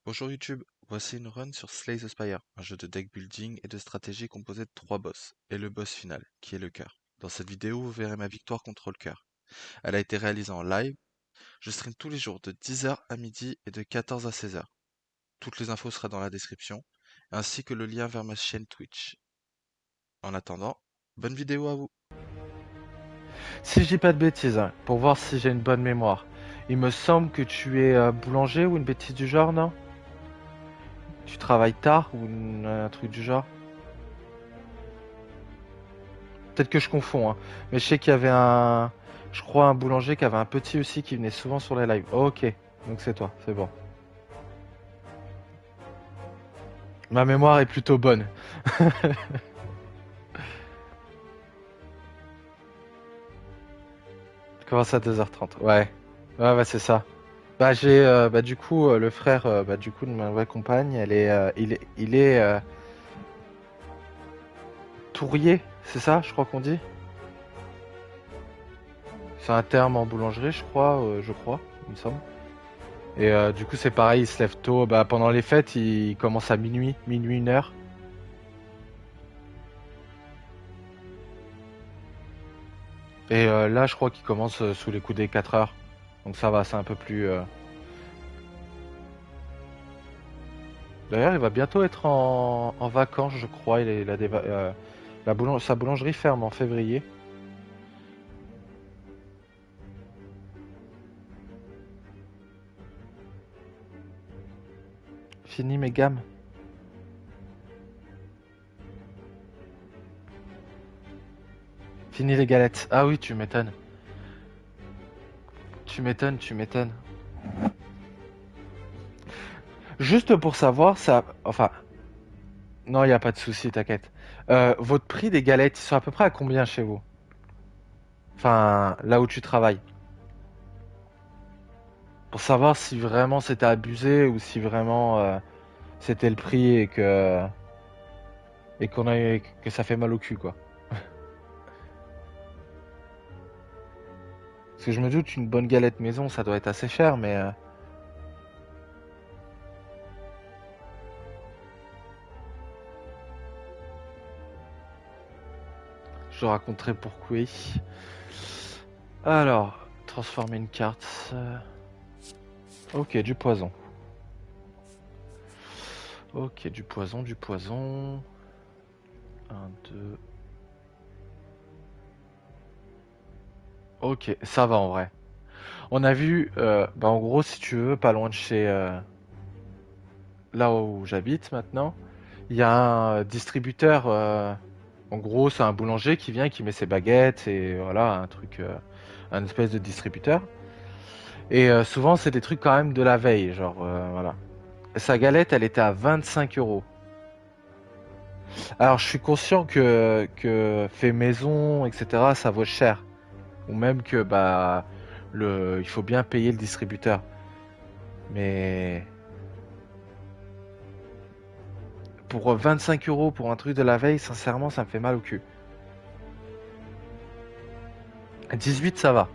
Bonjour YouTube, voici une run sur Slay the Spire, un jeu de deck building et de stratégie composé de 3 boss, et le boss final, qui est le cœur. Dans cette vidéo, vous verrez ma victoire contre le cœur. Elle a été réalisée en live, je stream tous les jours de 10h à midi et de 14 à 16h. Toutes les infos seront dans la description, ainsi que le lien vers ma chaîne Twitch. En attendant, bonne vidéo à vous. Si je dis pas de bêtises, hein, pour voir si j'ai une bonne mémoire, il me semble que tu es boulanger ou une bêtise du genre, non? Tu travailles tard ou un truc du genre? Peut-être que je confonds, hein. Mais je sais qu'il y avait je crois un boulanger qui avait un petit aussi qui venait souvent sur les lives. Ok, donc c'est toi, c'est bon. Ma mémoire est plutôt bonne. Commence à 2h30. Ouais. Ouais, c'est ça. Bah j'ai du coup le frère du coup de ma vraie compagne, il est tourrier, c'est ça, je crois qu'on dit. C'est un terme en boulangerie, je crois, il me semble. Et du coup, c'est pareil, il se lève tôt. Bah, pendant les fêtes, il commence à minuit, 1h. Et là, je crois qu'il commence sous les coups des 4h. Donc ça va, c'est un peu plus. D'ailleurs, il va bientôt être en vacances, je crois. Il a sa boulangerie ferme en février. Fini mes gammes. Fini les galettes. Ah oui, tu m'étonnes. Tu m'étonnes, tu m'étonnes. Juste pour savoir, ça. Enfin, non, il n'y a pas de souci, t'inquiète. Votre prix des galettes, ils sont à peu près à combien chez vous? Enfin, là où tu travailles. Pour savoir si vraiment c'était abusé ou si vraiment c'était le prix et que ça fait mal au cul, quoi. Parce que je me doute une bonne galette maison, ça doit être assez cher, mais je te raconterai pourquoi. Alors, transformer une carte. Ok, du poison. Ok, du poison, du poison. Un, deux. Ok, ça va en vrai. On a vu, en gros, si tu veux, pas loin de chez là où j'habite maintenant, il y a un distributeur. En gros, c'est un boulanger qui vient, qui met ses baguettes et voilà, un espèce de distributeur. Et souvent, c'est des trucs quand même de la veille, genre voilà. Sa galette, elle était à 25 €. Alors, je suis conscient que fait maison, etc., ça vaut cher. Ou même que il faut bien payer le distributeur. Mais pour 25 € pour un truc de la veille, sincèrement, ça me fait mal au cul. 18, ça va.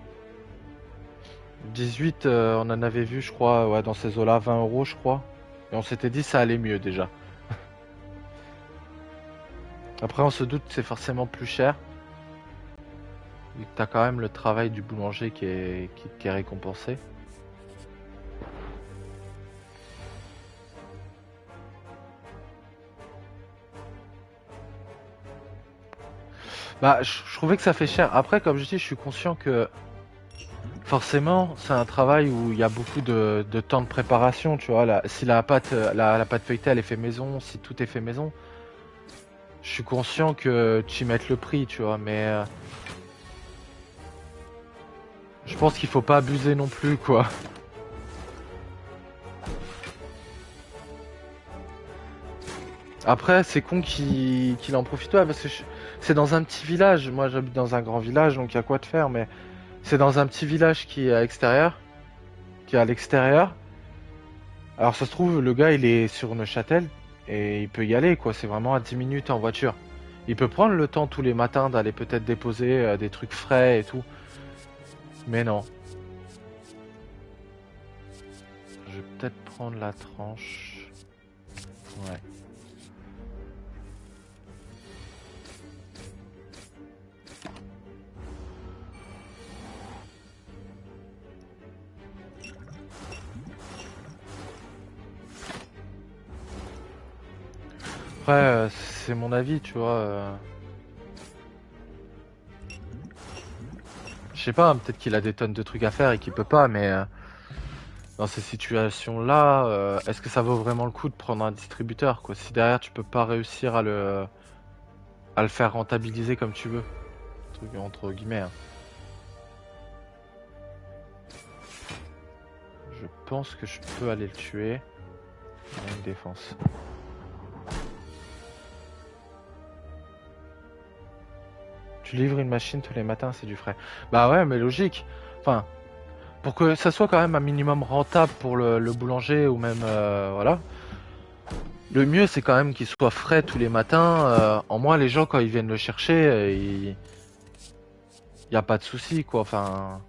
18, on en avait vu, je crois, ouais, dans ces eaux-là, 20 € je crois. Et on s'était dit ça allait mieux déjà. Après, on se doute que c'est forcément plus cher. Vu que t'as quand même le travail du boulanger qui est récompensé. Bah, je trouvais que ça fait cher. Après, comme je dis, je suis conscient que forcément, c'est un travail où il y a beaucoup de temps de préparation, tu vois. Si la pâte, la pâte feuilletée, elle est fait maison, si tout est fait maison, je suis conscient que tu y mettes le prix, tu vois. Mais je pense qu'il faut pas abuser non plus, quoi. Après, c'est con qu'il en profite pas, parce que c'est dans un petit village. Moi, j'habite dans un grand village, donc il y a quoi de faire, mais c'est dans un petit village qui est à l'extérieur, qui est à l'extérieur. Alors ça se trouve, le gars il est sur Neuchâtel et il peut y aller quoi, c'est vraiment à 10 minutes en voiture. Il peut prendre le temps tous les matins d'aller peut-être déposer des trucs frais et tout. Mais non. Je vais peut-être prendre la tranche. Ouais. Après, c'est mon avis, tu vois. Je sais pas, peut-être qu'il a des tonnes de trucs à faire et qu'il peut pas, mais dans ces situations-là, est-ce que ça vaut vraiment le coup de prendre un distributeur, quoi? Si derrière tu peux pas réussir à le faire rentabiliser comme tu veux, entre guillemets, hein. Je pense que je peux aller le tuer. Il a une défense. Tu livres une machine tous les matins, c'est du frais. Bah ouais, mais logique. Enfin, pour que ça soit quand même un minimum rentable pour le boulanger ou même voilà. Le mieux c'est quand même qu'il soit frais tous les matins. En moins les gens quand ils viennent le chercher, il y a pas de souci quoi. Enfin.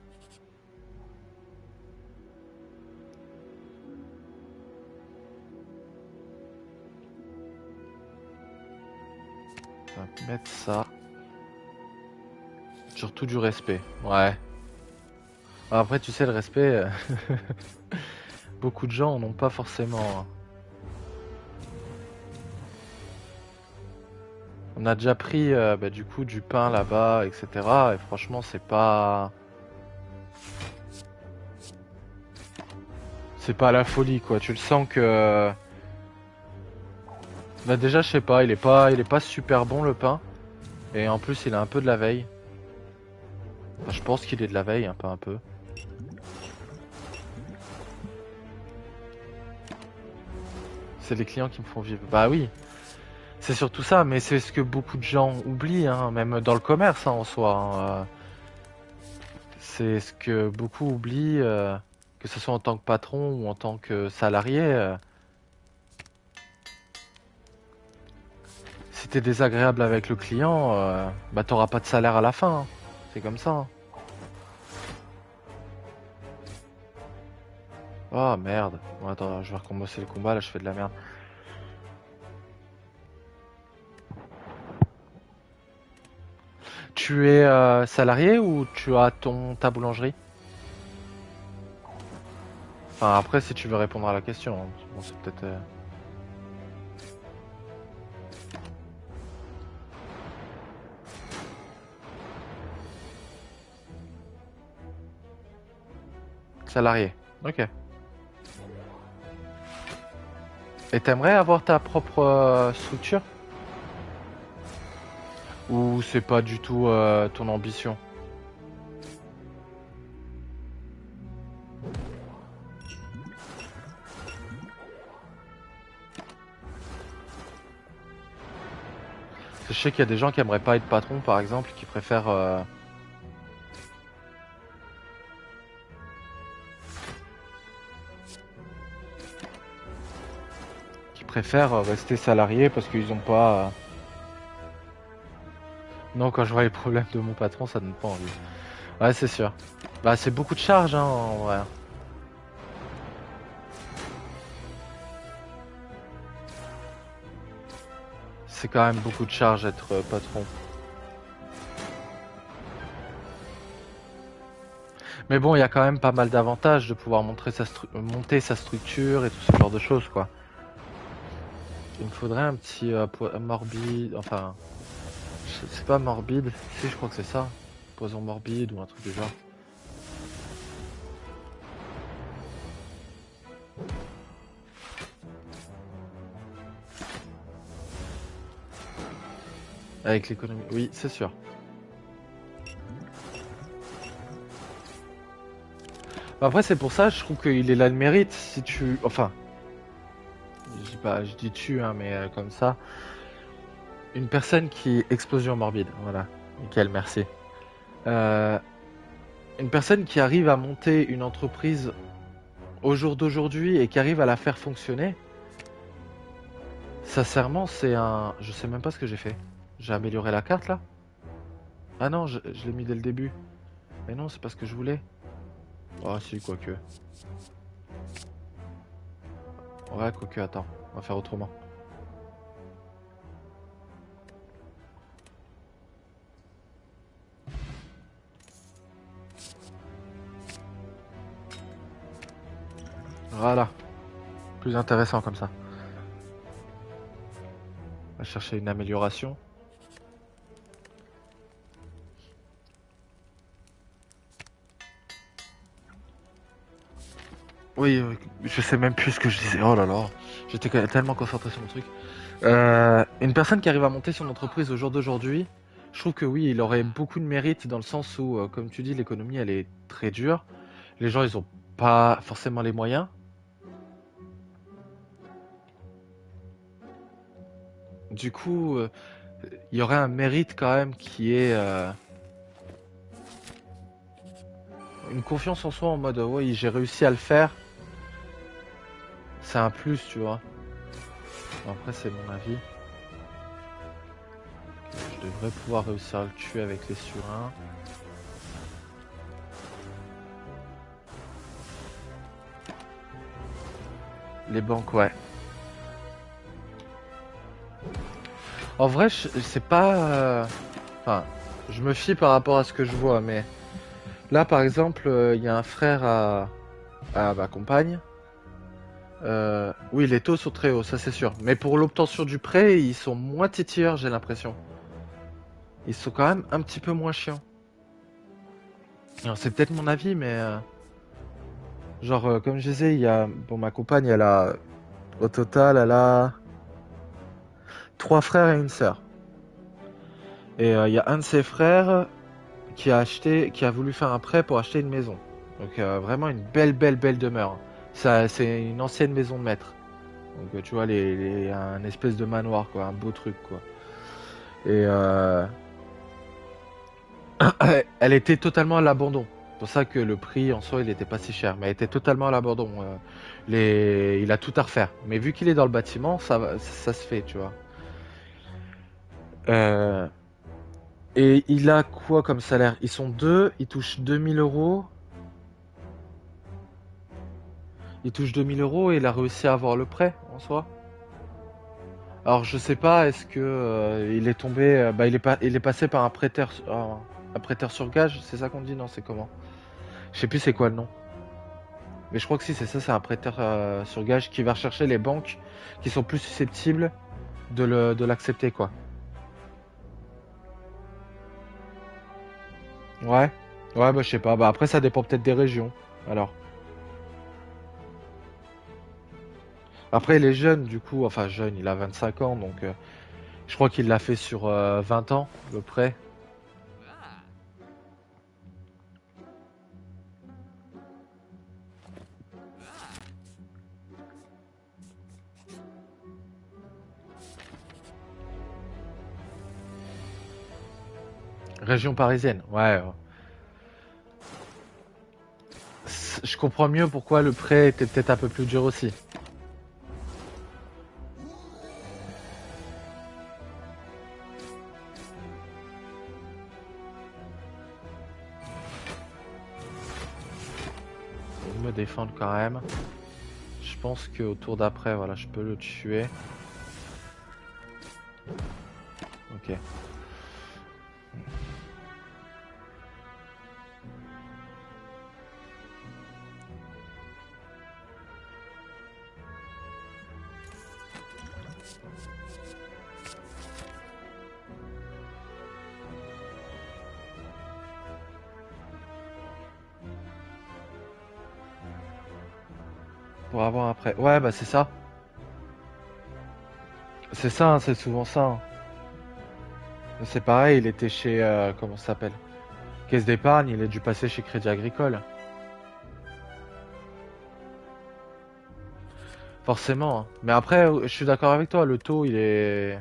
On va mettre ça. Surtout du respect. Ouais. Après tu sais le respect, beaucoup de gens en ont pas forcément, hein. On a déjà pris bah, du coup du pain là-bas, etc. Et franchement, c'est pas la folie quoi. Tu le sens que bah déjà je sais pas, il est pas super bon le pain. Et en plus il a un peu de la veille. Enfin, je pense qu'il est de la veille, pas un peu. C'est les clients qui me font vivre. Bah oui, c'est surtout ça, mais c'est ce que beaucoup de gens oublient, hein, même dans le commerce hein, en soi, hein. C'est ce que beaucoup oublient, que ce soit en tant que patron ou en tant que salarié. Si t'es désagréable avec le client, bah t'auras pas de salaire à la fin, hein. C'est comme ça, hein. Oh merde. Bon, attends, je vais recommencer le combat, là je fais de la merde. Tu es salarié ou tu as ta boulangerie? Enfin après si tu veux répondre à la question, hein. Bon, c'est peut-être... Salarié. Ok. Et t'aimerais avoir ta propre structure? Ou c'est pas du tout ton ambition? Parce que je sais qu'il y a des gens qui aimeraient pas être patron par exemple, qui préfèrent... rester salariés parce qu'ils ont pas... Non, quand je vois les problèmes de mon patron, ça donne pas envie. Ouais, c'est sûr. Bah, c'est beaucoup de charges, hein, en vrai. C'est quand même beaucoup de charges être patron. Mais bon, il y a quand même pas mal d'avantages de pouvoir monter sa structure et tout ce genre de choses, quoi. Il me faudrait un petit morbide, enfin, c'est pas morbide, si je crois que c'est ça. Poison morbide ou un truc du genre. Avec l'économie, oui, c'est sûr. Après, c'est pour ça, je trouve qu'il est là le mérite. Si tu, enfin, je dis pas, je dis tu, hein, mais comme ça, une personne qui explosion morbide, voilà. Nickel, merci. Euh, une personne qui arrive à monter une entreprise au jour d'aujourd'hui et qui arrive à la faire fonctionner, sincèrement, c'est un, je sais même pas ce que j'ai fait. J'ai amélioré la carte là? Ah non, je l'ai mis dès le début. Mais non, c'est pas ce que je voulais. Oh si, quoique. Ouais, quoique, attends, on va faire autrement. Voilà, plus intéressant comme ça. On va chercher une amélioration. Oui, je sais même plus ce que je disais. Oh là là, j'étais tellement concentré sur mon truc. Une personne qui arrive à monter son entreprise au jour d'aujourd'hui, je trouve que oui, il aurait beaucoup de mérite dans le sens où, comme tu dis, l'économie elle est très dure. Les gens ils ont pas forcément les moyens. Du coup, il y aurait un mérite quand même qui est une confiance en soi en mode oui, j'ai réussi à le faire. C'est un plus, tu vois. Après, c'est mon avis. Je devrais pouvoir réussir à le tuer avec les surins. Les banques, ouais. En vrai, c'est pas. Enfin, je me fie par rapport à ce que je vois, mais là, par exemple, il y a un frère à ma compagne. Oui, les taux sont très hauts, ça c'est sûr. Mais pour l'obtention du prêt, ils sont moins titilleurs, j'ai l'impression. Ils sont quand même un petit peu moins chiants. Alors, c'est peut-être mon avis, mais genre, comme je disais, il y a. Bon, ma compagne, elle a. Au total, elle a 3 frères et une sœur. Et il y a un de ses frères qui a voulu faire un prêt pour acheter une maison. Donc vraiment une belle demeure. Ça, c'est une ancienne maison de maître. Donc tu vois, un espèce de manoir, quoi, un beau truc, quoi. Et elle était totalement à l'abandon. C'est pour ça que le prix en soi, il n'était pas si cher. Mais elle était totalement à l'abandon. Il a tout à refaire. Mais vu qu'il est dans le bâtiment, ça se fait, tu vois. Euh, et il a quoi comme salaire? Ils sont deux, ils touchent 2000 euros. Il touche 2000 € et il a réussi à avoir le prêt en soi. Alors je sais pas, est-ce que il est tombé, bah il est passé par un prêteur sur gage, c'est ça qu'on dit? Non, c'est comment? Je sais plus c'est quoi le nom. Mais je crois que si c'est ça, c'est un prêteur sur gage qui va rechercher les banques qui sont plus susceptibles de l'accepter quoi. Ouais. Ouais, bah je sais pas. Bah après ça dépend peut-être des régions. Alors. Après il est jeune du coup, enfin jeune, il a 25 ans donc je crois qu'il l'a fait sur 20 ans le prêt. Région parisienne, ouais. Je comprends mieux pourquoi le prêt était peut-être un peu plus dur aussi. Je vais me défendre quand même. Je pense qu'au tour d'après, voilà, je peux le tuer. Ok. Pour avoir un prêt. Ouais, bah c'est ça. C'est ça, hein, c'est souvent ça, hein. C'est pareil, il était chez... comment ça s'appelle? Caisse d'épargne, il a dû passer chez Crédit Agricole. Forcément, hein. Mais après, je suis d'accord avec toi, le taux, il est...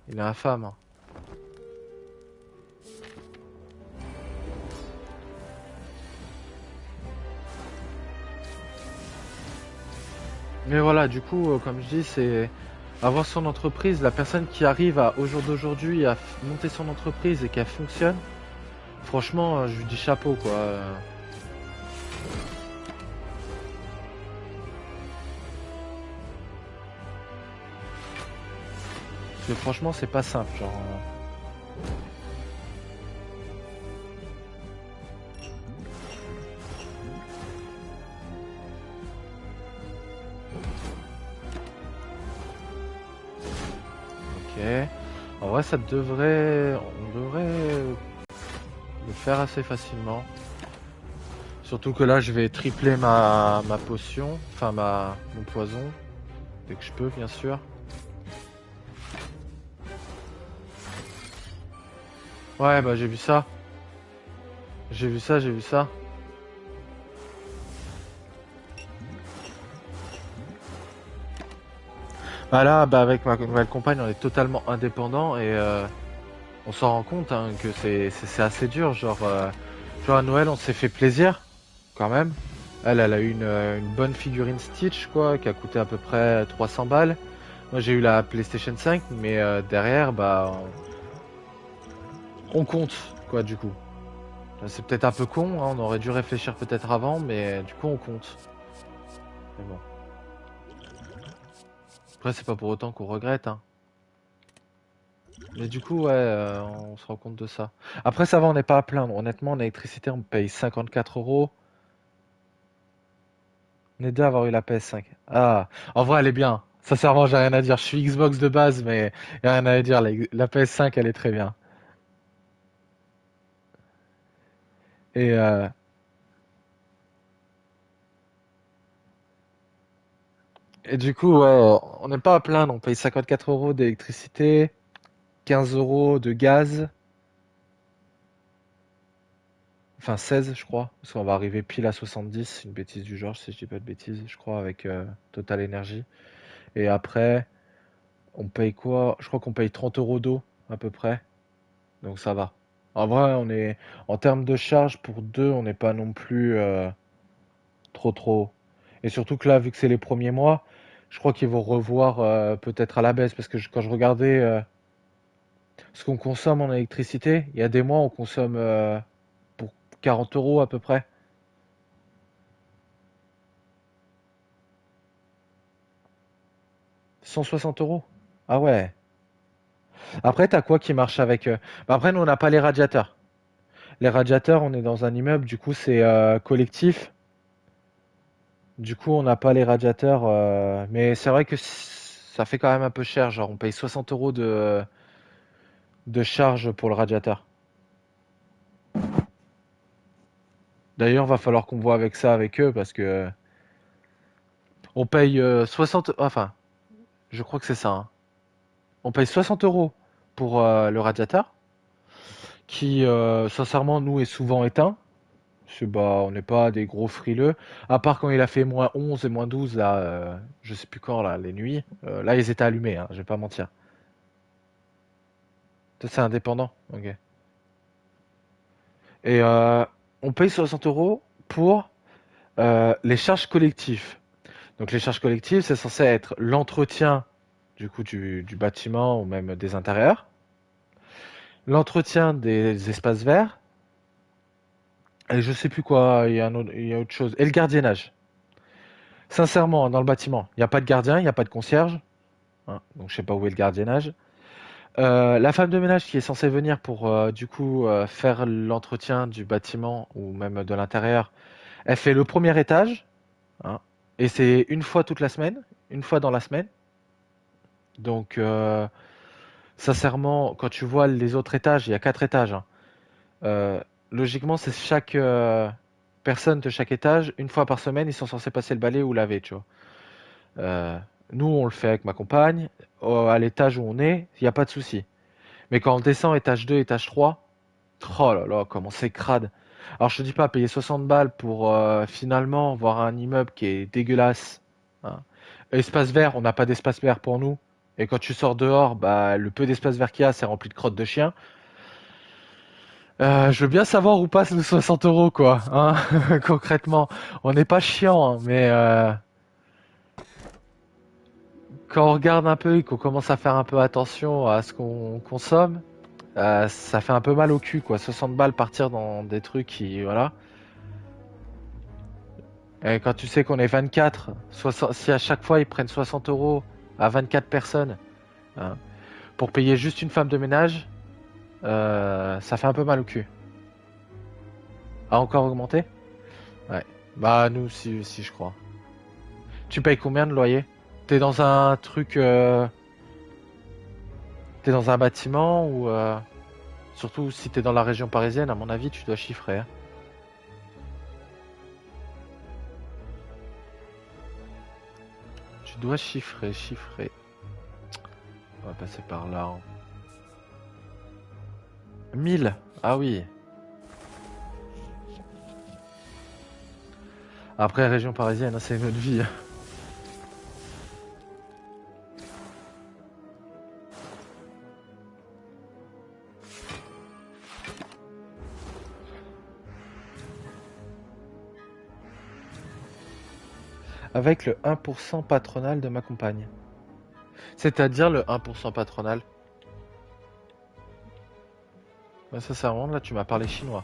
Il est infâme, hein. Mais voilà, du coup, comme je dis, c'est avoir son entreprise, la personne qui arrive au jour d'aujourd'hui à monter son entreprise et qu'elle fonctionne, franchement, je lui dis chapeau, quoi. que franchement, c'est pas simple. Genre, ok. En vrai, ça devrait. On devrait le faire assez facilement. Surtout que là, je vais tripler ma potion. Enfin, mon poison. Dès que je peux, bien sûr. Ouais, bah j'ai vu ça. J'ai vu ça, j'ai vu ça. Bah là, bah avec ma nouvelle compagne, on est totalement indépendant et on s'en rend compte hein, que c'est assez dur. Genre à Noël, on s'est fait plaisir quand même. Elle a eu une bonne figurine Stitch quoi, qui a coûté à peu près 300 balles. Moi, j'ai eu la PlayStation 5, mais derrière, bah, on compte quoi du coup. C'est peut-être un peu con, hein, on aurait dû réfléchir peut-être avant, mais du coup, on compte. Mais bon. Après, c'est pas pour autant qu'on regrette, hein. Mais du coup, ouais, on se rend compte de ça. Après, ça va, on n'est pas à plaindre. Honnêtement, en électricité, on paye 54 euros. On est deux à avoir eu la PS5. Ah, en vrai, elle est bien. Sincèrement, j'ai rien à dire. Je suis Xbox de base, mais y a rien à dire. La PS5, elle est très bien. Et, et du coup, ouais, on n'est pas à plaindre. On paye 54 euros d'électricité, 15 euros de gaz. Enfin, 16, je crois. Parce qu'on va arriver pile à 70. Une bêtise du genre, si je dis pas de bêtises, je crois, avec Total Energy. Et après, on paye quoi? Je crois qu'on paye 30 euros d'eau, à peu près. Donc ça va. En vrai, on est en termes de charge pour deux, on n'est pas non plus trop. Et surtout que là, vu que c'est les premiers mois, je crois qu'ils vont revoir peut-être à la baisse parce que quand je regardais ce qu'on consomme en électricité, il y a des mois on consomme pour 40 euros à peu près. 160 euros. Ah ouais. Après, t'as quoi qui marche avec bah après, nous on n'a pas les radiateurs. Les radiateurs, on est dans un immeuble, du coup c'est collectif. Du coup, on n'a pas les radiateurs, mais c'est vrai que ça fait quand même un peu cher. Genre, on paye 60 euros de charge pour le radiateur. D'ailleurs, va falloir qu'on voit avec ça avec eux parce que on paye 60. Enfin, je crois que c'est ça, hein. On paye 60 euros pour le radiateur, qui, sincèrement, nous est souvent éteint. Parce que, bah, on n'est pas des gros frileux. À part quand il a fait moins 11 et moins 12, là, je sais plus quand, là, les nuits. Là, ils étaient allumés, hein, je vais pas mentir. Toi, c'est indépendant. Ok. Et on paye 60 euros pour les charges collectives. Donc les charges collectives, c'est censé être l'entretien du coup du bâtiment ou même des intérieurs, l'entretien des espaces verts, et je sais plus quoi, il y a autre chose, et le gardiennage. Sincèrement, dans le bâtiment, il n'y a pas de gardien, il n'y a pas de concierge, hein, donc je sais pas où est le gardiennage. La femme de ménage qui est censée venir pour du coup faire l'entretien du bâtiment ou même de l'intérieur, elle fait le premier étage, hein, et c'est une fois toute la semaine, une fois dans la semaine. Donc sincèrement, quand tu vois les autres étages, il y a 4 étages, hein. Euh, Logiquement, c'est chaque personne de chaque étage, une fois par semaine, ils sont censés passer le balai ou laver, tu vois. Euh, Nous, on le fait avec ma compagne. À l'étage où on est, il n'y a pas de souci. Mais quand on descend étage 2, étage 3, oh là là, comment c'est crade. Alors, je te dis pas payer 60 balles pour finalement voir un immeuble qui est dégueulasse, hein. Espace vert, on n'a pas d'espace vert pour nous. Et quand tu sors dehors, bah, le peu d'espace vert qu'il y a, c'est rempli de crottes de chiens. Je veux bien savoir où passent nos 60 euros, quoi, hein, concrètement. On n'est pas chiant, hein, mais quand on regarde un peu et qu'on commence à faire un peu attention à ce qu'on consomme, ça fait un peu mal au cul, quoi. 60 balles partir dans des trucs qui, voilà. Et quand tu sais qu'on est 24, si à chaque fois ils prennent 60 euros à 24 personnes, hein, pour payer juste une femme de ménage, ça fait un peu mal au cul. A encore augmenté? Ouais. Bah nous si je crois. Tu payes combien de loyer? T'es dans un truc, t'es dans un bâtiment ou surtout si t'es dans la région parisienne, à mon avis, tu dois chiffrer, hein. Tu dois chiffrer. On va passer par là, hein. 1000. Ah oui. Après, région parisienne, hein, c'est une autre vie, hein. Avec le 1% patronal de ma compagne. C'est-à-dire le 1% patronal. Bah, sincèrement, là, tu m'as parlé chinois.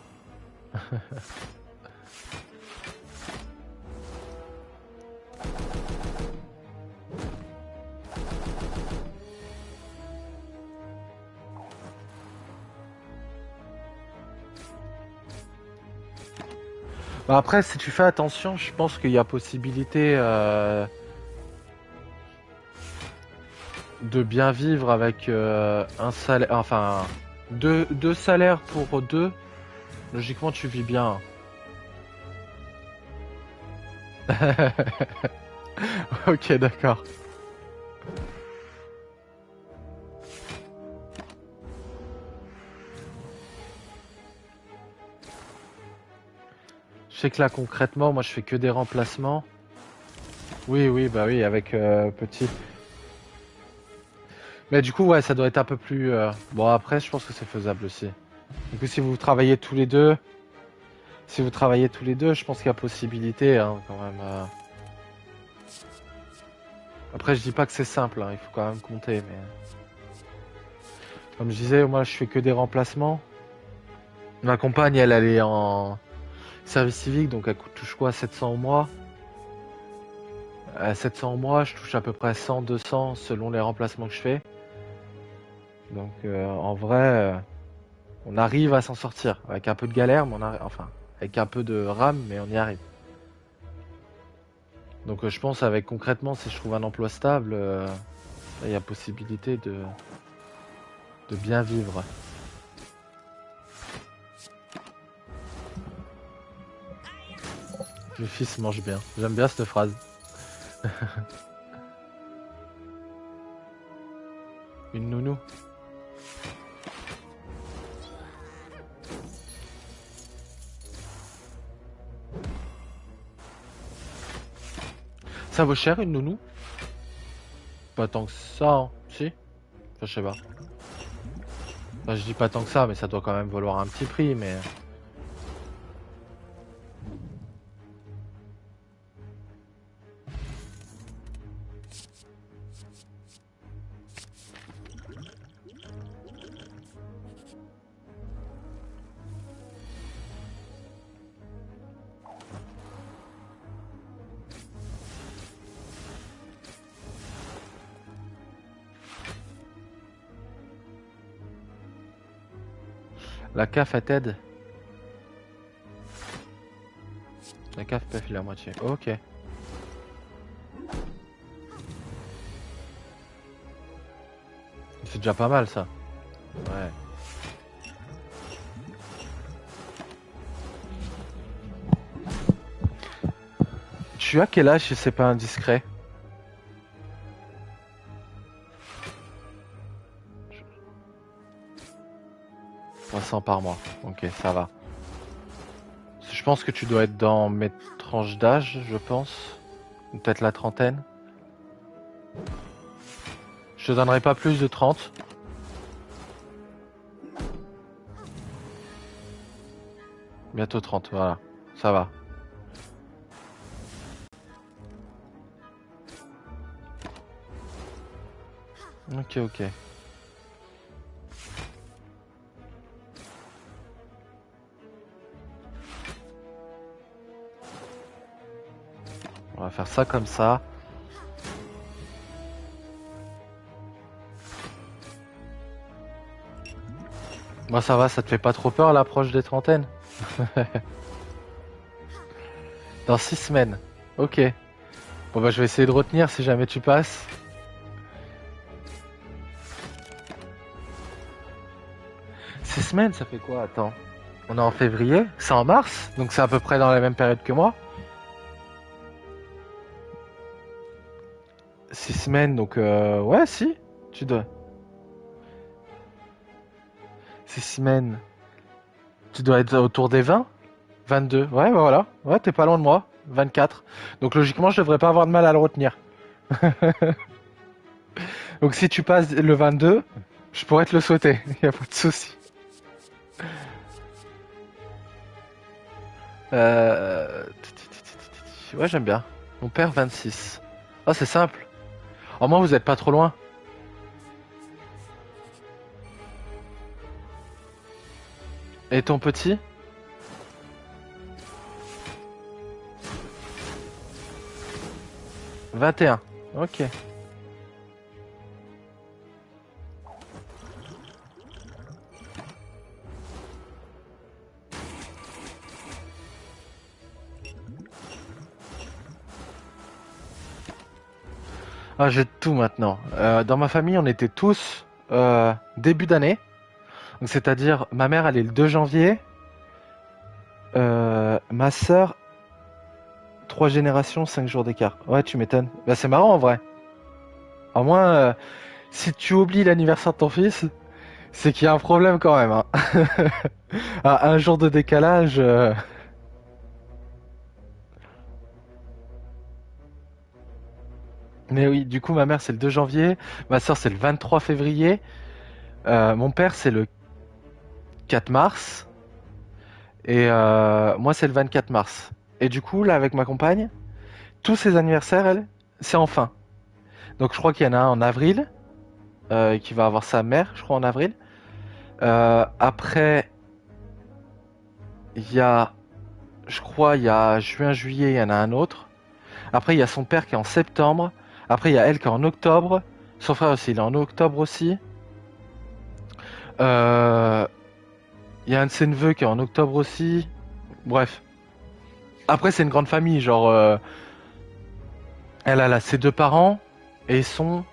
Bah après, si tu fais attention, je pense qu'il y a possibilité de bien vivre avec un salaire, enfin deux salaires pour deux. Logiquement, tu vis bien. Ok, d'accord. Je sais que là, concrètement, moi, je fais que des remplacements. Oui, oui, bah oui, avec petit. Mais du coup, ouais, ça doit être un peu plus. Bon, après, je pense que c'est faisable aussi. Du coup, si vous travaillez tous les deux, je pense qu'il y a possibilité, hein, quand même. Après, je dis pas que c'est simple, hein, il faut quand même compter, mais comme je disais, moi, je fais que des remplacements. Ma compagne, elle est en service civique, donc elle touche quoi, 700 au mois. À 700 au mois, je touche à peu près 100, 200 selon les remplacements que je fais. Donc, en vrai, on arrive à s'en sortir avec un peu de galère, mais enfin, avec un peu de rame, mais on y arrive. Donc, je pense avec concrètement, si je trouve un emploi stable, il y a possibilité de bien vivre. Le fils mange bien. J'aime bien cette phrase. Une nounou. Ça vaut cher une nounou? Pas tant que ça, hein. Si? Enfin, je sais pas. Enfin, je dis pas tant que ça, mais ça doit quand même valoir un petit prix, mais... La CAF, elle t'aide? La CAF peut filer la moitié. Ok. C'est déjà pas mal, ça. Ouais. Tu as quel âge si c'est pas indiscret? 300 par mois. Ok, ça va. Je pense que tu dois être dans mes tranches d'âge, je pense. Ou peut-être la trentaine. Je te donnerai pas plus de 30. Bientôt 30, voilà. Ça va. Ok, ok. On va faire ça comme ça. Moi ça va, ça te fait pas trop peur l'approche des trentaines? Dans 6 semaines. Ok. Bon bah je vais essayer de retenir si jamais tu passes. 6 semaines, ça fait quoi? Attends. On est en février, c'est en mars, donc c'est à peu près dans la même période que moi. 6 semaines, donc ouais, si, tu dois. 6 semaines, tu dois être autour des 20, 22. Ouais, bah voilà, ouais, t'es pas loin de moi, 24. Donc logiquement, je devrais pas avoir de mal à le retenir. Donc si tu passes le 22, je pourrais te le souhaiter, y a pas de souci. Euh... Ouais, j'aime bien. Mon père, 26. Ah, c'est simple. Au moins, vous êtes pas trop loin. Et ton petit? 21. Ok. Ah, j'ai tout maintenant. Dans ma famille, on était tous début d'année. Donc, c'est-à-dire, ma mère, elle est le 2 janvier. Ma sœur, 3 générations, 5 jours d'écart. Ouais, tu m'étonnes. Bah, c'est marrant en vrai. Au moins, si tu oublies l'anniversaire de ton fils, c'est qu'il y a un problème quand même, hein. À un jour de décalage. Mais oui, du coup, ma mère, c'est le 2 janvier. Ma sœur, c'est le 23 février. Mon père, c'est le 4 mars. Et moi, c'est le 24 mars. Et du coup, là, avec ma compagne, tous ses anniversaires, elle, c'est en fin. Donc, je crois qu'il y en a un en avril, qui va avoir sa mère, je crois, en avril. Après, il y a, je crois, il y a juin, juillet, il y en a un autre. Après, il y a son père qui est en septembre. Après, il y a elle qui est en octobre. Son frère aussi, il est en octobre aussi. Euh, il y a un de ses neveux qui est en octobre aussi. Bref. Après, c'est une grande famille. Genre, elle a là, ses deux parents. Et ils sont.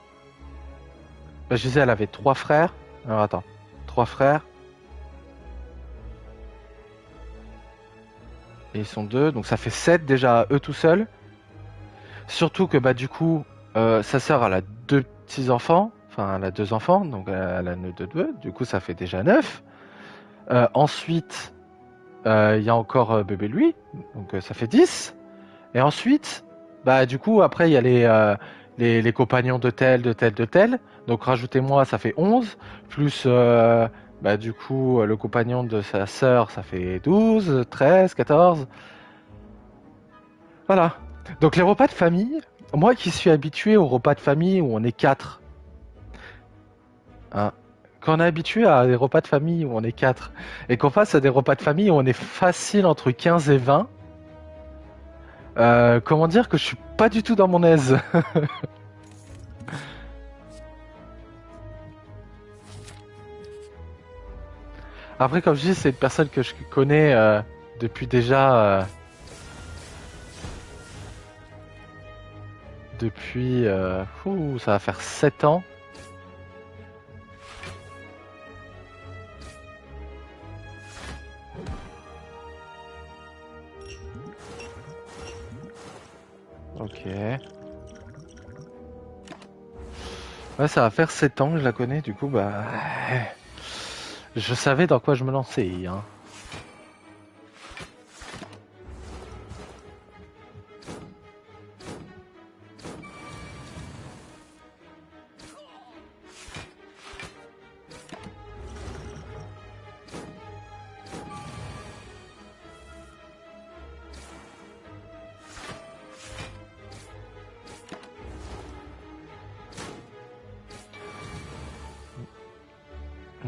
Bah, je disais, elle avait trois frères. Alors, attends. Trois frères. Et ils sont deux. Donc, ça fait sept déjà, eux tout seuls. Surtout que, bah, du coup, sa sœur, elle a deux petits-enfants. Enfin, elle a deux enfants. Donc, elle a deux. Du coup, ça fait déjà neuf. Ensuite, il y a encore bébé lui. Donc, ça fait 10. Et ensuite, bah, du coup, après, il y a les compagnons de tel, de tel, de tel. Donc, rajoutez-moi, ça fait 11. Plus, bah, du coup, le compagnon de sa sœur, ça fait 12, 13, 14. Voilà. Donc, les repas de famille, moi qui suis habitué aux repas de famille où on est 4, hein, quand on est habitué à des repas de famille où on est 4 et qu'on passe à des repas de famille où on est facile entre 15 et 20, comment dire que je suis pas du tout dans mon aise. Après, comme je dis, c'est une personne que je connais depuis déjà. Depuis. Ça va faire 7 ans. Ok. Ouais, ça va faire 7 ans que je la connais, du coup, bah. Je savais dans quoi je me lançais, hein.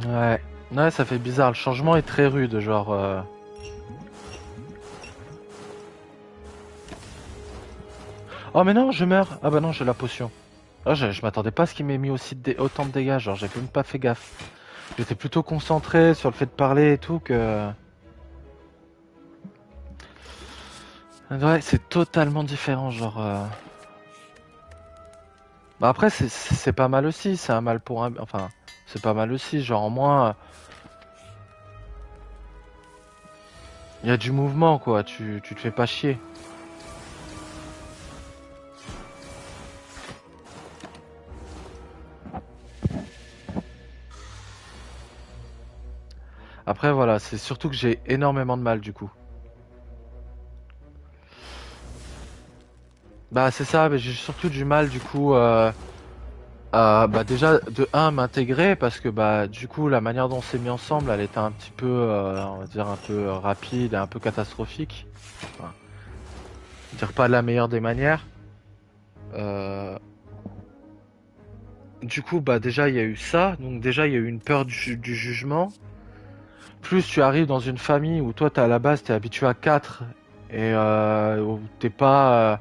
Ouais. Ouais, ça fait bizarre. Le changement est très rude, genre. Oh, mais non, je meurs. Ah, bah non, j'ai la potion. Ah, je m'attendais pas à ce qu'il m'ait mis aussi autant de dégâts, genre, j'ai même pas fait gaffe. J'étais plutôt concentré sur le fait de parler et tout que... Ouais, c'est totalement différent, genre... Bah après, c'est pas mal aussi, c'est un mal pour un... Enfin, c'est pas mal aussi, genre en moins... Il y a du mouvement, quoi, tu te fais pas chier. Après, voilà, c'est surtout que j'ai énormément de mal, du coup. Bah c'est ça, mais j'ai surtout du mal, du coup... bah déjà de un m'intégrer parce que bah du coup la manière dont c'est mis ensemble elle était un petit peu on va dire un peu rapide et un peu catastrophique. Enfin, dire pas de la meilleure des manières. Euh, du coup bah déjà il y a eu ça, donc déjà il y a eu une peur du jugement. Plus tu arrives dans une famille où toi t'es à la base t'es habitué à 4 et où t'es pas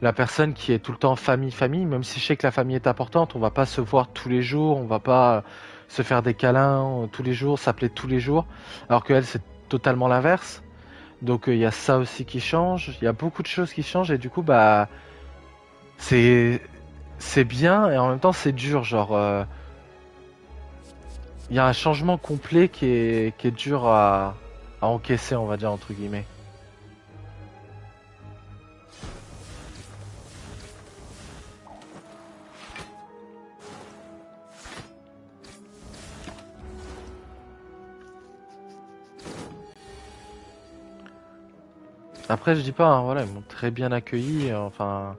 la personne qui est tout le temps famille, même si je sais que la famille est importante, on va pas se voir tous les jours, on va pas se faire des câlins tous les jours, s'appeler tous les jours, alors que elle c'est totalement l'inverse. Donc il y a ça aussi qui change, il y a beaucoup de choses qui changent et du coup bah c'est c'est bien et en même temps c'est dur, genre il y a un changement complet qui est dur à encaisser, on va dire entre guillemets. Après je dis pas, hein, voilà, ils m'ont très bien accueilli, enfin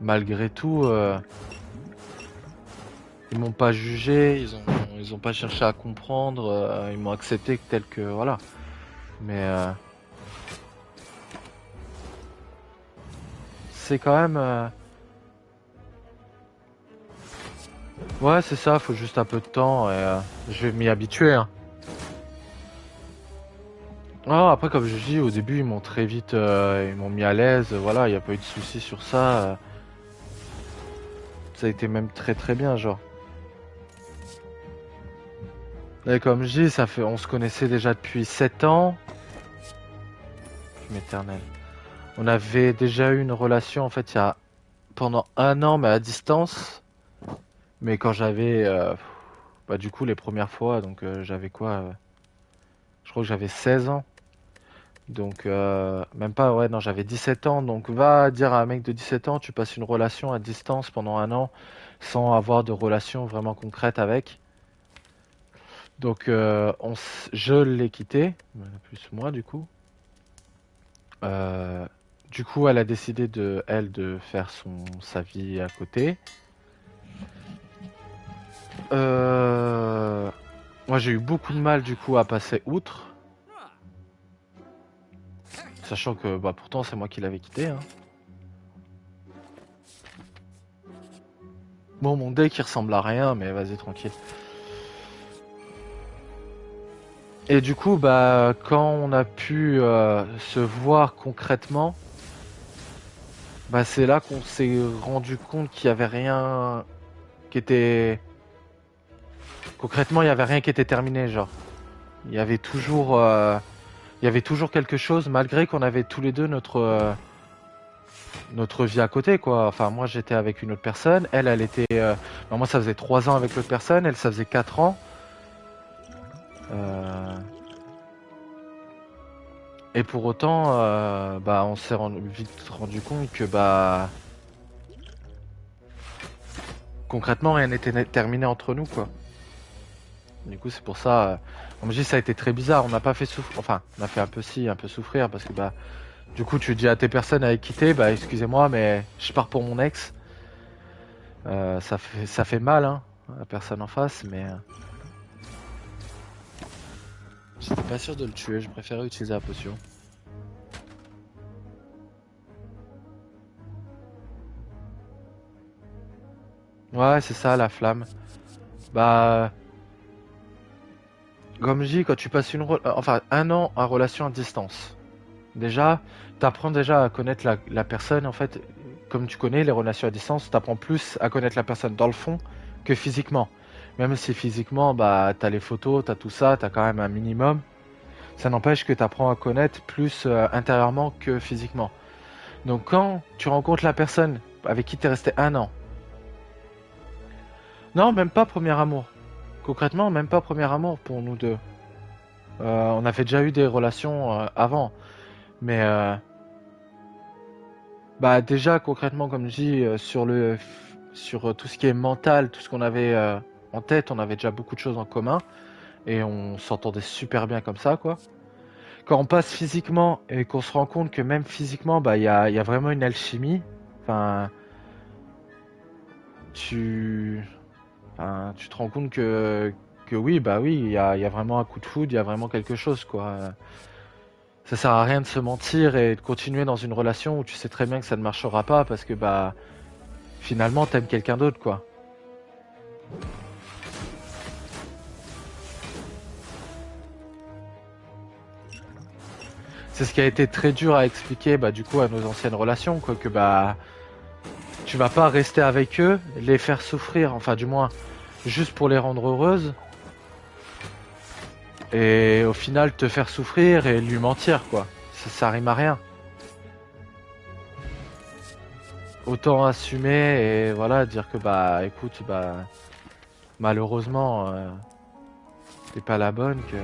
malgré tout, ils m'ont pas jugé, ils ont pas cherché à comprendre, ils m'ont accepté tel que voilà. Mais c'est quand même, ouais, c'est ça, faut juste un peu de temps et je vais m'y habituer. Hein. Oh, après, comme je dis, au début, ils m'ont très vite, ils m'ont mis à l'aise. Voilà, il n'y a pas eu de soucis sur ça. Ça a été même très très bien, genre. Et comme je dis, ça fait, on se connaissait déjà depuis 7 ans. Éternel. On avait déjà eu une relation en fait il y a pendant 1 an, mais à distance. Mais quand j'avais, bah du coup les premières fois, donc j'avais quoi je crois que j'avais 16 ans. Donc même pas, ouais, non, j'avais 17 ans. Donc va dire à un mec de 17 ans, tu passes une relation à distance pendant 1 an sans avoir de relation vraiment concrète avec. Donc je l'ai quitté, plus moi du coup. Euh, du coup, elle a décidé de, elle, de faire sa vie à côté. Euh, Moi, j'ai eu beaucoup de mal du coup à passer outre, sachant que bah pourtant c'est moi qui l'avais quitté. Hein. Bon, mon deck il ressemble à rien, mais vas-y tranquille. Et du coup, bah quand on a pu se voir concrètement, bah c'est là qu'on s'est rendu compte qu'il y avait rien qui était concrètement, il y avait rien qui était terminé, genre. Il y avait toujours il y avait toujours quelque chose malgré qu'on avait tous les deux notre vie à côté quoi. Enfin moi j'étais avec une autre personne, elle était bah, moi ça faisait 3 ans avec l'autre personne, elle ça faisait 4 ans. Euh, Et pour autant bah on s'est vite rendu compte que bah concrètement rien n'était terminé entre nous quoi. Du coup c'est pour ça comme je dis ça a été très bizarre, on n'a pas fait souffrir, enfin on a fait un peu souffrir parce que bah du coup tu dis à tes personnes à quitter, bah excusez-moi mais je pars pour mon ex. Ça fait mal, hein, à la personne en face, mais j'étais pas sûr de le tuer, je préférais utiliser la potion. Ouais, c'est ça, la flamme. Bah, comme je dis, quand tu passes enfin 1 an en relation à distance, déjà, t'apprends déjà à connaître la personne, en fait, comme tu connais les relations à distance, t'apprends plus à connaître la personne dans le fond que physiquement. Même si physiquement, bah, t'as les photos, t'as tout ça, t'as quand même un minimum. Ça n'empêche que t'apprends à connaître plus intérieurement que physiquement. Donc quand tu rencontres la personne avec qui t'es resté 1 an, non, même pas premier amour. Concrètement, même pas premier amour pour nous deux. On avait déjà eu des relations avant, mais bah déjà concrètement, comme je dis, sur tout ce qui est mental, tout ce qu'on avait en tête, on avait déjà beaucoup de choses en commun et on s'entendait super bien comme ça, quoi. Quand on passe physiquement et qu'on se rend compte que même physiquement, bah il y a vraiment une alchimie. Enfin, tu, tu te rends compte que oui, bah oui, il y a vraiment un coup de foudre, il y a vraiment quelque chose, quoi. Ça sert à rien de se mentir et de continuer dans une relation où tu sais très bien que ça ne marchera pas parce que bah finalement t'aimes quelqu'un d'autre, quoi. C'est ce qui a été très dur à expliquer bah du coup à nos anciennes relations, quoi, que bah tu vas pas rester avec eux, les faire souffrir, enfin du moins juste pour les rendre heureuses et au final te faire souffrir et lui mentir, quoi. Ça rime à rien. Autant assumer et voilà dire que bah écoute bah malheureusement t'es pas la bonne que.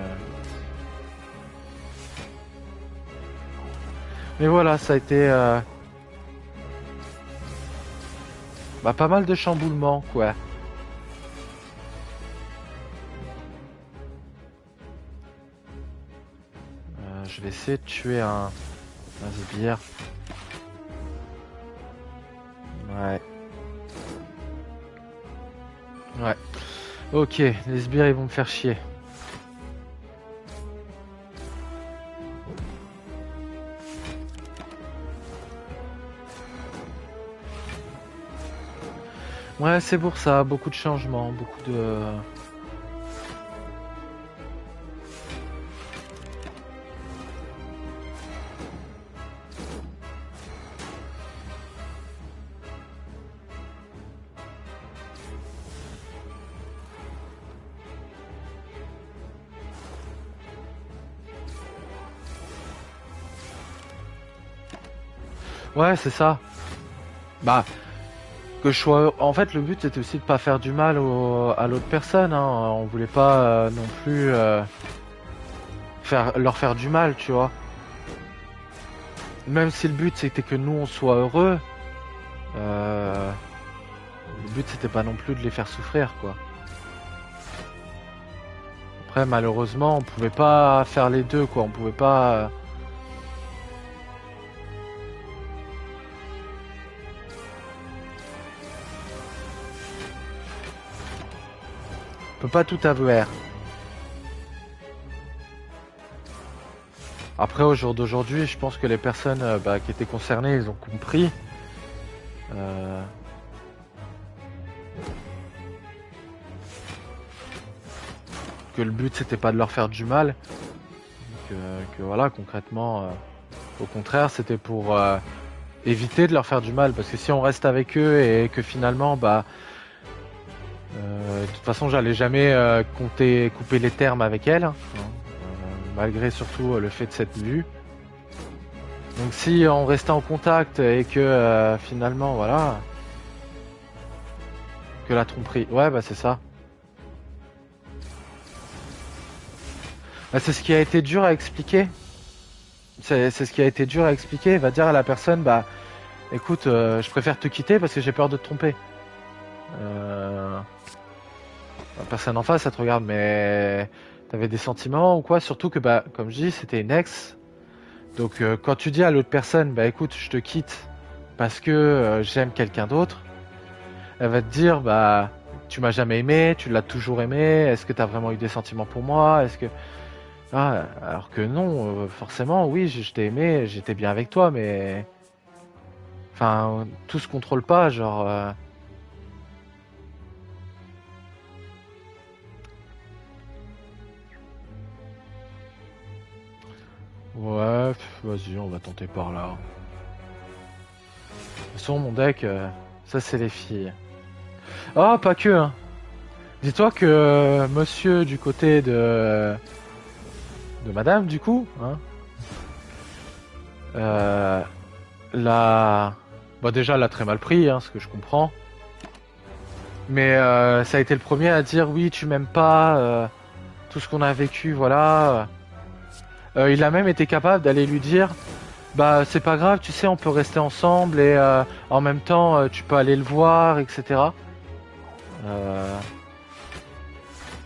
Mais voilà, ça a été bah, pas mal de chamboulements, quoi. Je vais essayer de tuer un sbire. Ouais. Ouais. Ok, les sbires ils vont me faire chier. Ouais, c'est pour ça, beaucoup de changements, beaucoup de. Ouais, c'est ça. Bah, que je sois. En fait, le but c'était aussi de pas faire du mal à l'autre personne, hein. On voulait pas non plus leur faire du mal, tu vois. Même si le but c'était que nous on soit heureux, euh, le but c'était pas non plus de les faire souffrir, quoi. Après, malheureusement, on pouvait pas faire les deux, quoi. On pouvait pas. On peut pas tout avoir. Après, au jour d'aujourd'hui, je pense que les personnes bah, qui étaient concernées, ils ont compris. euh, que le but c'était pas de leur faire du mal. Que voilà, concrètement, au contraire, c'était pour éviter de leur faire du mal. Parce que si on reste avec eux et que finalement, bah. De toute façon, j'allais jamais couper les termes avec elle, hein, malgré surtout le fait de s'être vu. Donc si on restait en contact et que finalement, voilà, que la tromperie, ouais, bah c'est ça. Bah, c'est ce qui a été dur à expliquer. C'est ce qui a été dur à expliquer. Va dire à la personne, bah, écoute, je préfère te quitter parce que j'ai peur de te tromper. La personne en face, elle te regarde, mais t'avais des sentiments ou quoi? Surtout que, bah, comme je dis, c'était une ex. Donc quand tu dis à l'autre personne, bah écoute, je te quitte parce que j'aime quelqu'un d'autre, elle va te dire, bah tu m'as jamais aimé, tu l'as toujours aimé, est-ce que t'as vraiment eu des sentiments pour moi? Est-ce que. Ah, alors que non, forcément, oui, je t'ai aimé, j'étais bien avec toi, mais. Enfin, tout se contrôle pas, genre. Ouais, vas-y, on va tenter par là. De toute façon, mon deck, ça c'est les filles. Oh, pas que, hein. Dis-toi que monsieur du côté de madame, du coup, hein, euh, l'a... Bah déjà, l'a très mal pris, hein, ce que je comprends. Mais ça a été le premier à dire, oui, tu m'aimes pas, tout ce qu'on a vécu, voilà. Il a même été capable d'aller lui dire, bah c'est pas grave, tu sais, on peut rester ensemble et en même temps, tu peux aller le voir, etc. Euh,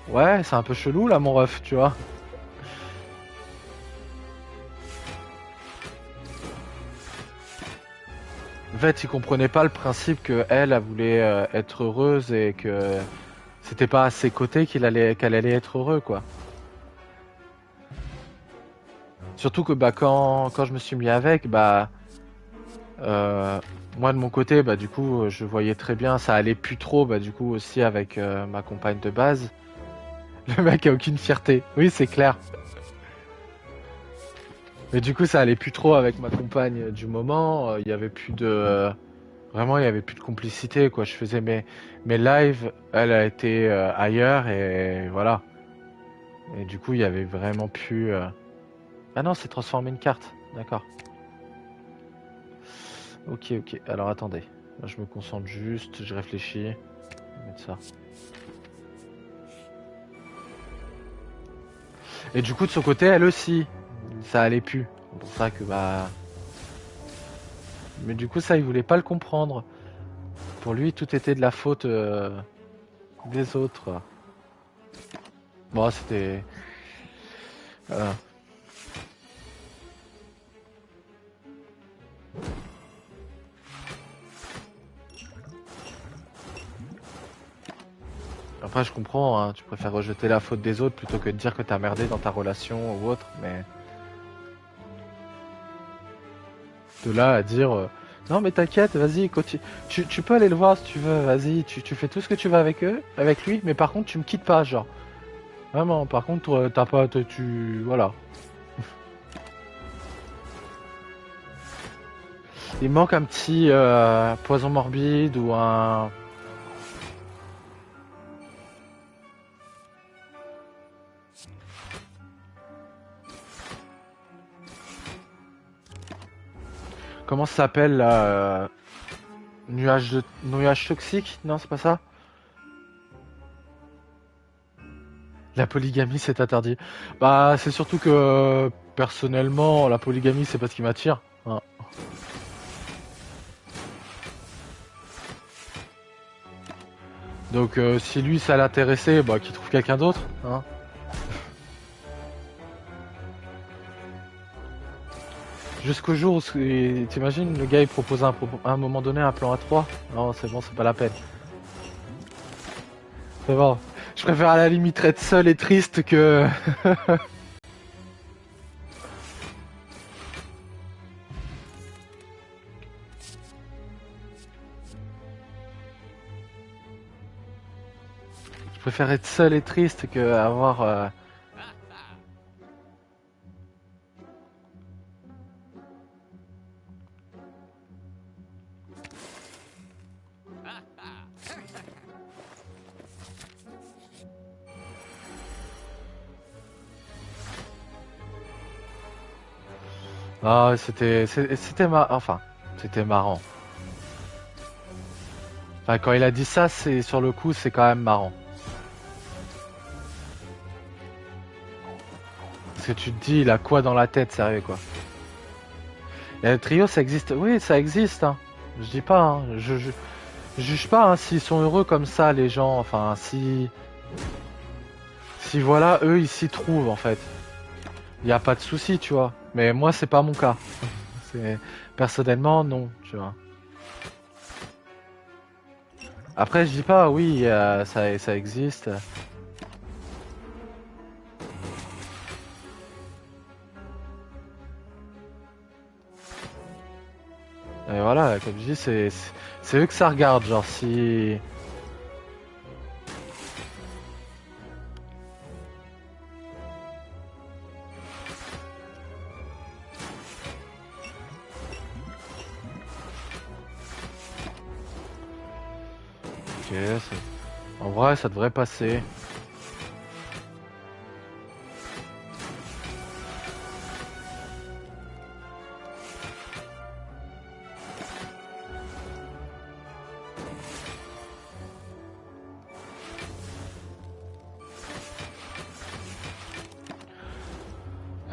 Ouais, c'est un peu chelou là, mon ref, tu vois. En fait, il comprenait pas le principe que elle voulait être heureuse et que c'était pas à ses côtés qu'elle allait être heureux, quoi. Surtout que bah quand je me suis mis avec, bah euh, moi de mon côté, bah du coup, je voyais très bien, ça allait plus trop, bah du coup aussi avec ma compagne de base. Le mec a aucune fierté. Oui, c'est clair. Mais du coup, ça allait plus trop avec ma compagne du moment. Il y avait plus de vraiment, il y avait plus de complicité, quoi. Je faisais mes lives, elle a été ailleurs et voilà. Et du coup, il y avait vraiment plus. Ah non, c'est transformer une carte. D'accord. Ok, ok. Alors attendez. Là, je me concentre juste, je réfléchis. Je vais mettre ça. Et du coup, de son côté, elle aussi, ça allait plus. C'est pour ça que bah. Mais du coup, ça, il voulait pas le comprendre. Pour lui, tout était de la faute des autres. Bon, c'était. Voilà. Après, je comprends, hein, tu préfères rejeter la faute des autres plutôt que de dire que t'as merdé dans ta relation ou autre, mais de là à dire non, mais t'inquiète, vas-y, tu peux aller le voir si tu veux, vas-y, tu fais tout ce que tu veux avec eux, avec lui, mais par contre, tu me quittes pas, genre. Vraiment, par contre, t'as pas. Voilà. Il manque un petit poison morbide ou un. Comment ça s'appelle là nuage toxique? Non, c'est pas ça? La polygamie, c'est interdit. Bah, c'est surtout que personnellement, la polygamie, c'est pas ce qui m'attire, hein. Donc, si lui, ça l'intéressait, bah, qu'il trouve quelqu'un d'autre, hein. Jusqu'au jour où, t'imagines, le gars, il propose à un moment donné un plan à 3. Non, c'est bon, c'est pas la peine. C'est bon. Je préfère à la limite être seul et triste que. Je préfère être seul et triste que avoir. Ah, enfin, c'était marrant. Enfin, quand il a dit ça, c'est sur le coup, c'est quand même marrant. Parce que tu te dis, il a quoi dans la tête, sérieux, quoi. Et le trio, ça existe. Oui, ça existe, hein. Je dis pas, hein. Je juge pas, hein, s'ils sont heureux comme ça, les gens. Enfin, si voilà, eux, ils s'y trouvent, en fait. Il y a pas de souci, tu vois. Mais moi, c'est pas mon cas. C'est personnellement, non, tu vois. Après, je dis pas, oui, ça existe. Et voilà, comme je dis, c'est eux que ça regarde, genre si. Ok, En vrai, ça devrait passer.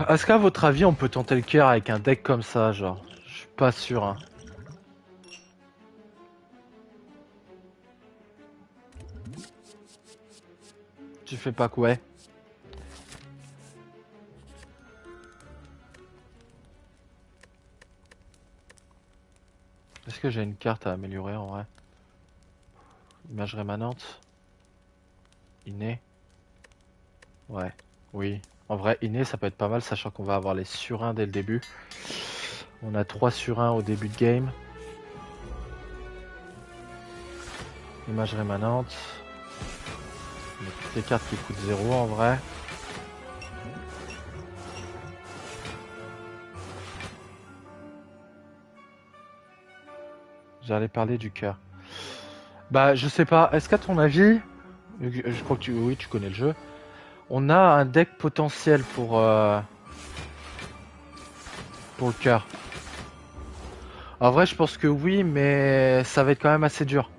Est-ce qu'à votre avis, on peut tenter le cœur avec un deck comme ça, genre? Je suis pas sûr, hein. Tu fais pas quoi? Est-ce que j'ai une carte à améliorer en vrai? Image rémanente? Inné? Ouais. Oui. En vrai, inné, ça peut être pas mal, sachant qu'on va avoir les sur 1 dès le début. On a 3 sur 1 au début de game. Image rémanente. On a toutes les cartes qui coûtent 0 en vrai. J'allais parler du cœur. Bah, je sais pas. Est-ce qu'à ton avis, je crois que oui, tu connais le jeu. On a un deck potentiel pour le cœur. En vrai, je pense que oui, mais ça va être quand même assez dur.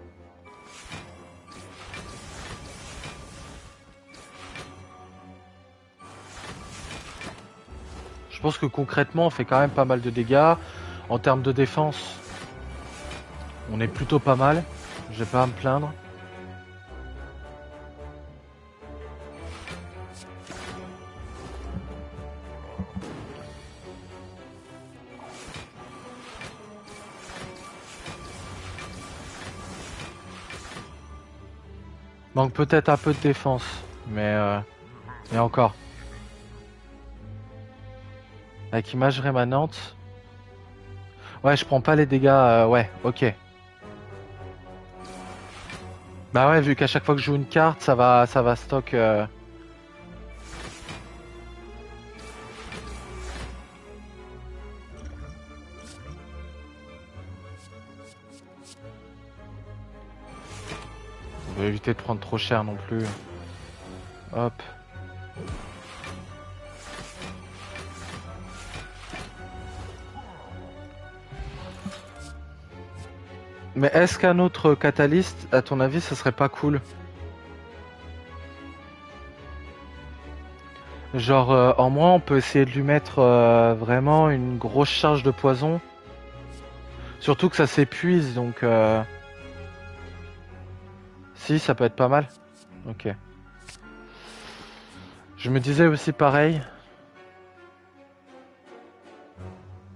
Je pense que concrètement, on fait quand même pas mal de dégâts. En termes de défense, on est plutôt pas mal. Je vais pas à me plaindre. Manque peut-être un peu de défense, mais encore. Avec image rémanente. Ouais, je prends pas les dégâts. Ouais, ok. Bah ouais, vu qu'à chaque fois que je joue une carte, ça va stock. On va éviter de prendre trop cher non plus. Hop. Mais est-ce qu'un autre catalyste, à ton avis, ce serait pas cool? Genre, en moins, on peut essayer de lui mettre vraiment une grosse charge de poison. Surtout que ça s'épuise, donc... Si, ça peut être pas mal. Ok. Je me disais aussi pareil.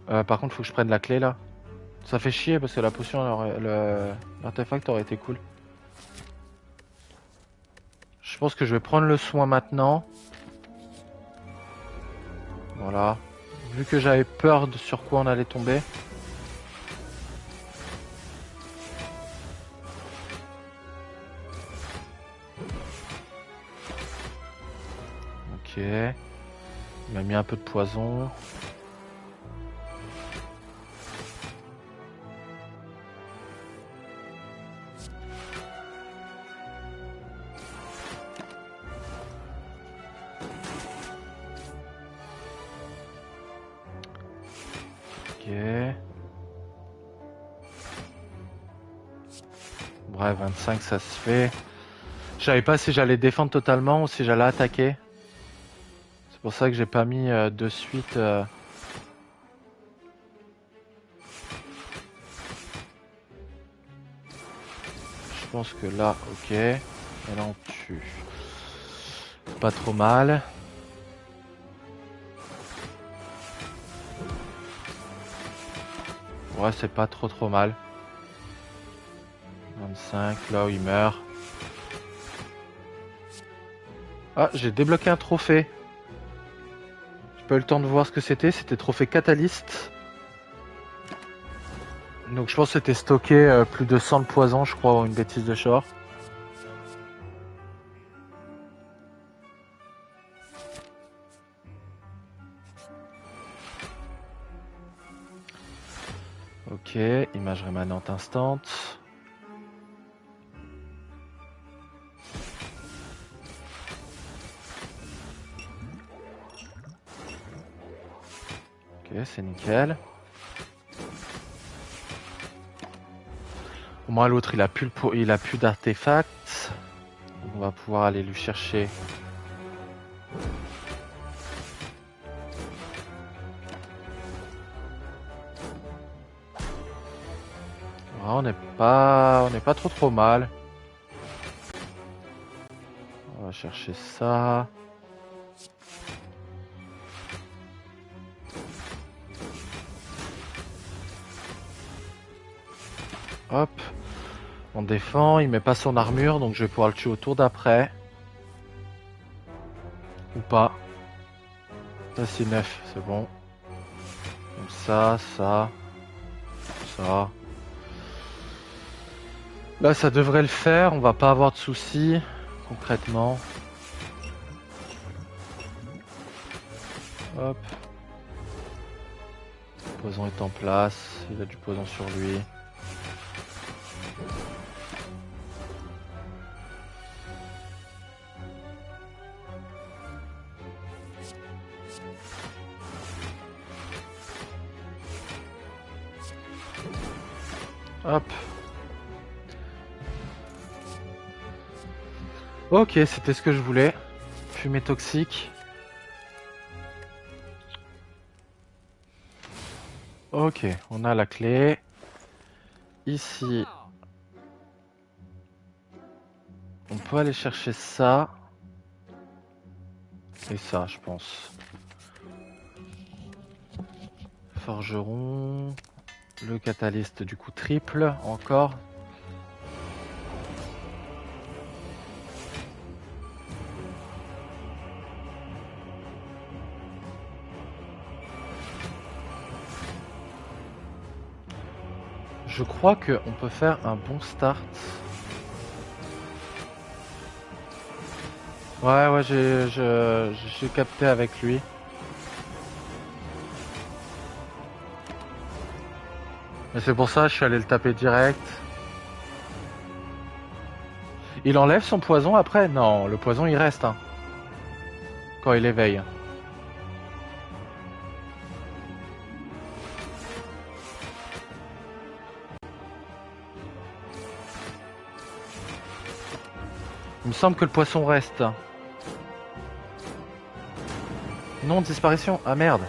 Par contre, faut que je prenne la clé, là. Ça fait chier, parce que la potion, l'artefact aurait été cool. Je pense que je vais prendre le soin maintenant. Voilà. Vu que j'avais peur de sur quoi on allait tomber. Ok. Il m'a mis un peu de poison. Ok. Bref, 25 ça se fait. Je savais pas si j'allais défendre totalement ou si j'allais attaquer. C'est pour ça que j'ai pas mis de suite. Je pense que là, ok. Et là on tue. Pas trop mal. Ouais, c'est pas trop mal. 25, là où il meurt. Ah, j'ai débloqué un trophée. J'ai pas eu le temps de voir ce que c'était. C'était trophée catalyste. Donc je pense que c'était stocké plus de 100 de poison, je crois, ou une bêtise de genre. Ok, image rémanente instante. Ok, c'est nickel. Au moins l'autre il a plus d'artefacts. On va pouvoir aller lui chercher. Ah, on n'est pas trop mal. On va chercher ça. Hop. On défend, il met pas son armure, donc je vais pouvoir le tuer au tour d'après. Ou pas. Ça c'est 9, c'est bon. Donc ça. Là ça devrait le faire, on va pas avoir de soucis, concrètement. Hop. Le poison est en place, il a du poison sur lui. Hop. Ok, c'était ce que je voulais. Fumée toxique. Ok, on a la clé. Ici, on peut aller chercher ça. Et ça, je pense. Forgeron. Le catalyste du coup triple, encore. Je crois qu'on peut faire un bon start. Ouais, j'ai capté avec lui. Mais c'est pour ça que je suis allé le taper direct. Il enlève son poison après? Non, le poison il reste. Hein, quand il éveille. Il me semble que le poisson reste. Non, disparition. Ah merde.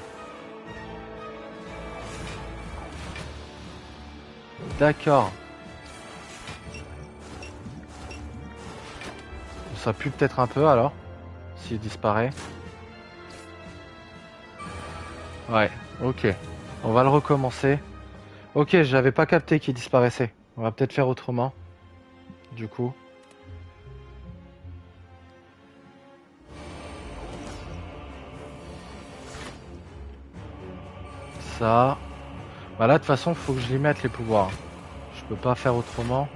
D'accord. Ça pue peut-être un peu alors. S'il disparaît. Ouais, ok. On va le recommencer. Ok, j'avais pas capté qu'il disparaissait. On va peut-être faire autrement. Du coup. Ça. Bah là, de toute façon, faut que je lui mette les pouvoirs. Je peux pas faire autrement.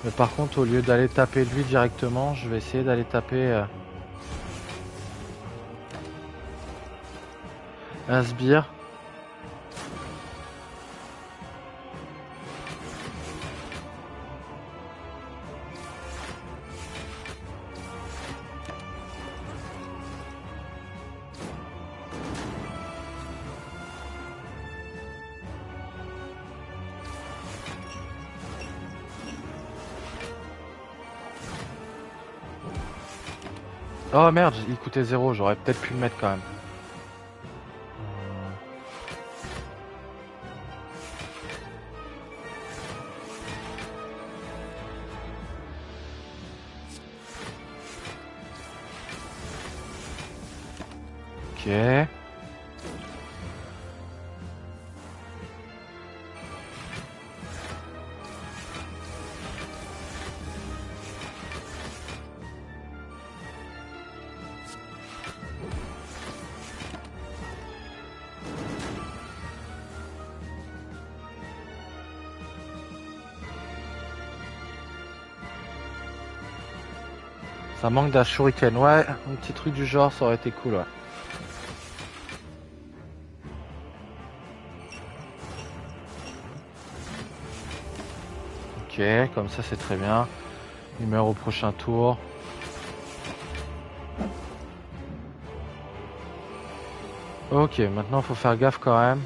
Mais par contre, au lieu d'aller taper lui directement, je vais essayer d'aller taper un sbire. Oh merde, il coûtait 0, j'aurais peut-être pu le mettre quand même. Ok. Ça manque d'un shuriken. Ouais, un petit truc du genre, ça aurait été cool, ouais. Ok, comme ça c'est très bien. Il meurt au prochain tour. Ok, maintenant faut faire gaffe quand même.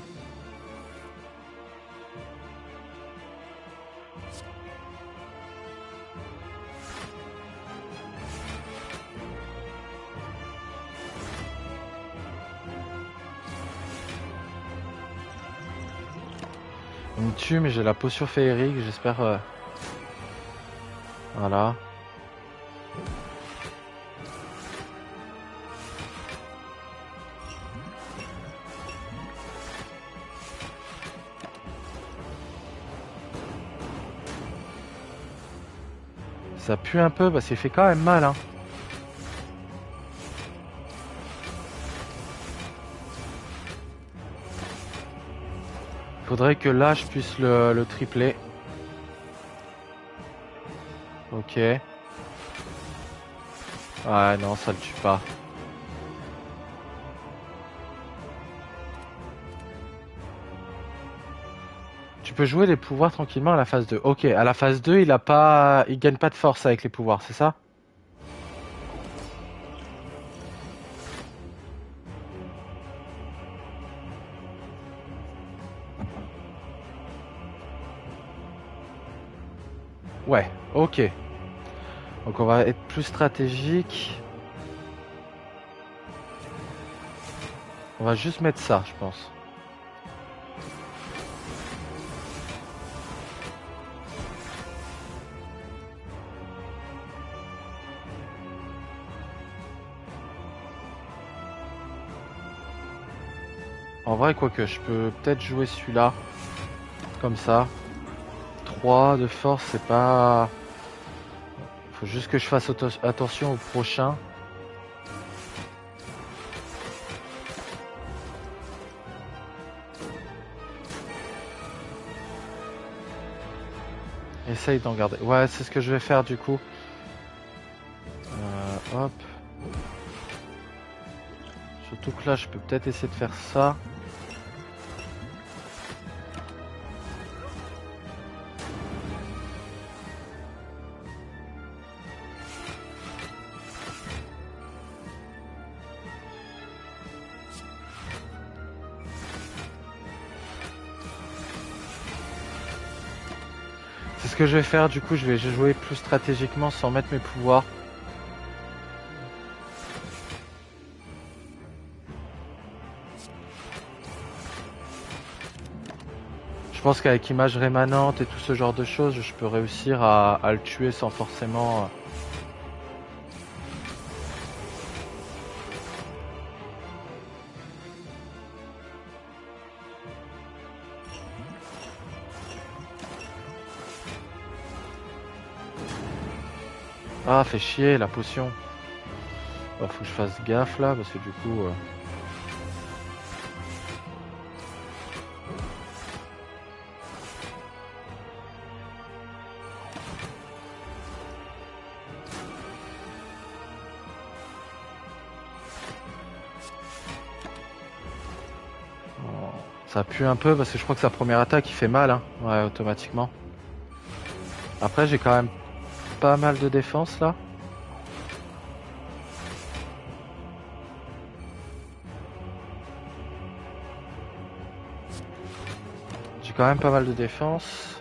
Il me tue, mais j'ai la potion féerique, j'espère... Voilà. Ça pue un peu parce qu'il fait quand même mal, hein. Faudrait que là je puisse le tripler. Ok. Ouais, non, ça le tue pas. Tu peux jouer les pouvoirs tranquillement à la phase 2. Ok, à la phase 2, il gagne pas de force avec les pouvoirs, c'est ça? Ouais, ok. Donc on va être plus stratégique. On va juste mettre ça, je pense. En vrai, quoique, je peux peut-être jouer celui-là. Comme ça. 3 de force, c'est pas... Faut juste que je fasse attention au prochain. Essaye d'en garder. Ouais, c'est ce que je vais faire du coup. Hop. Surtout que là, je peux peut-être essayer de faire ça. C'est ce que je vais faire, du coup je vais jouer plus stratégiquement sans mettre mes pouvoirs. Je pense qu'avec image rémanente et tout ce genre de choses, je peux réussir à le tuer sans forcément... Ah, fait chier la potion. Alors, faut que je fasse gaffe là, parce que du coup... Ça pue un peu parce que je crois que sa première attaque il fait mal, hein. Ouais, automatiquement. Après, j'ai quand même pas mal de défense là. J'ai quand même pas mal de défense.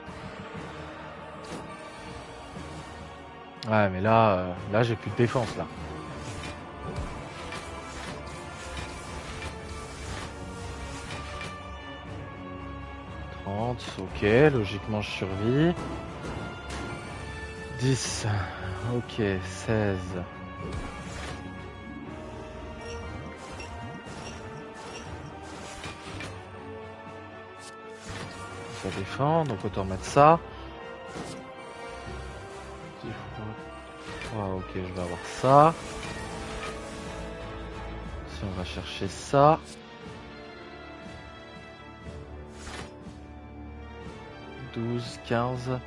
Ouais, mais là j'ai plus de défense là. Ok, logiquement je survis. 10, ok, 16. Ça défend, donc autant mettre ça. 10 fois 3, ok, je vais avoir ça. Si on va chercher ça. 12, 15.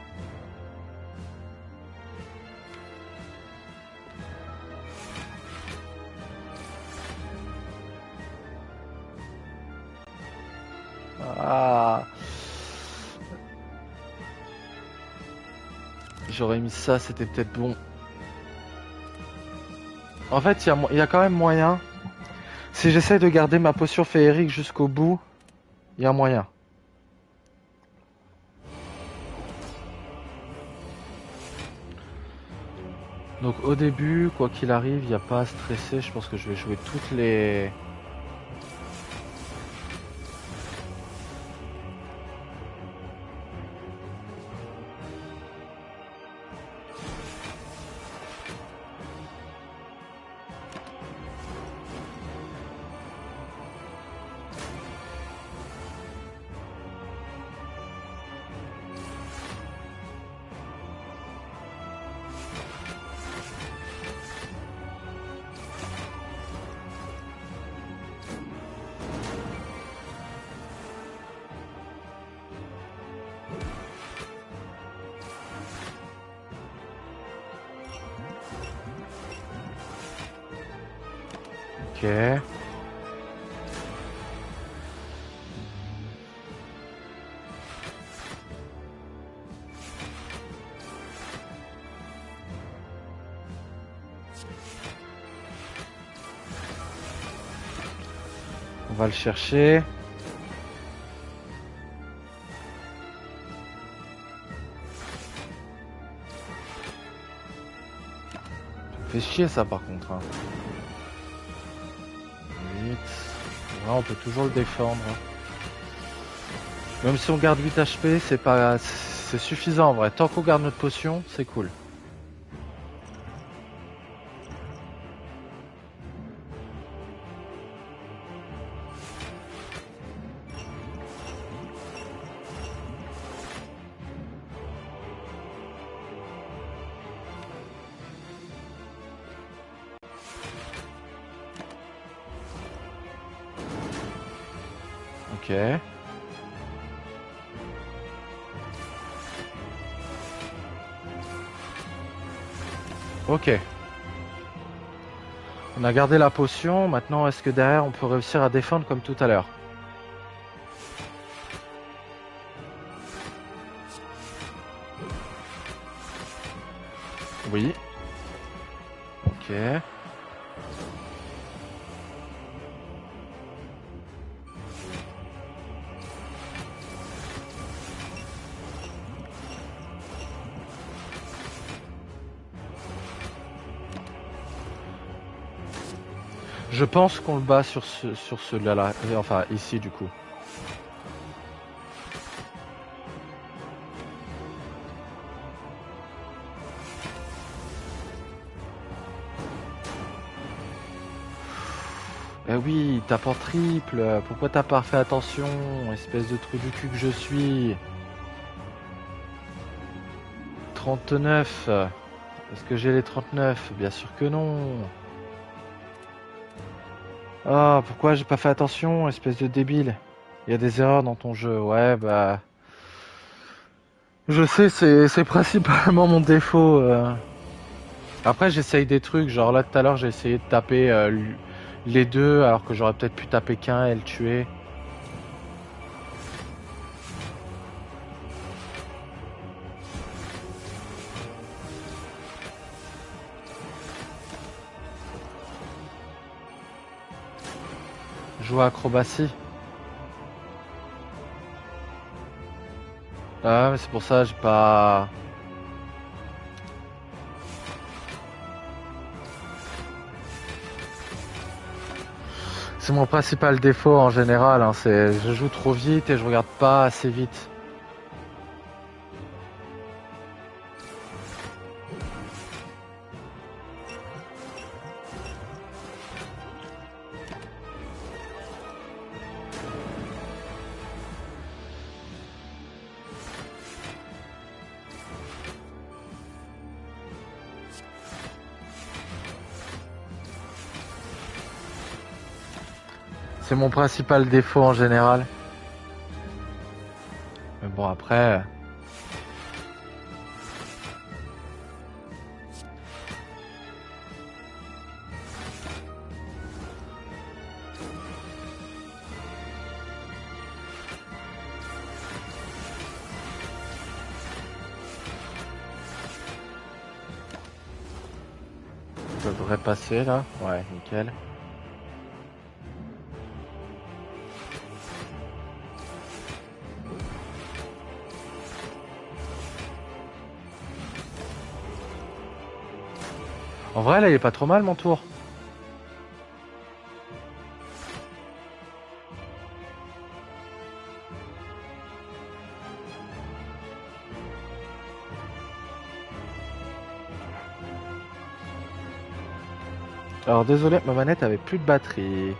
Ah. J'aurais mis ça, c'était peut-être bon. En fait, il y a quand même moyen Si j'essaie de garder ma potion féerique jusqu'au bout, il y a moyen. Donc au début, quoi qu'il arrive, il n'y a pas à stresser. Je pense que je vais jouer toutes les... Ok. On va le chercher. Ça me fait chier ça par contre. Hein. Vite. Ouais, on peut toujours le défendre. Même si on garde 8 HP, c'est pas, c'est suffisant en vrai. Tant qu'on garde notre potion, c'est cool. Ok. Ok. On a gardé la potion. Maintenant, est-ce que derrière, on peut réussir à défendre comme tout à l'heure? Oui. Ok. Je pense qu'on le bat sur ce là, enfin ici du coup. Eh oui, tape en triple. Pourquoi t'as pas fait attention, espèce de trou du cul que je suis? 39. Est-ce que j'ai les 39? Bien sûr que non. Ah, pourquoi j'ai pas fait attention, espèce de débile? Il y a des erreurs dans ton jeu. Ouais, bah... Je sais, c'est principalement mon défaut. Après, j'essaye des trucs. Genre là, tout à l'heure, j'ai essayé de taper les deux, alors que j'aurais peut-être pu taper qu'un et le tuer. Jouer à acrobatie. Ah, mais c'est pour ça, j'ai pas... C'est mon principal défaut en général, hein, c'est je joue trop vite et je regarde pas assez vite. C'est mon principal défaut en général. Mais bon, après... Ça devrait passer là. Ouais, nickel. En vrai, là, il est pas trop mal mon tour. Alors désolé, ma manette avait plus de batterie.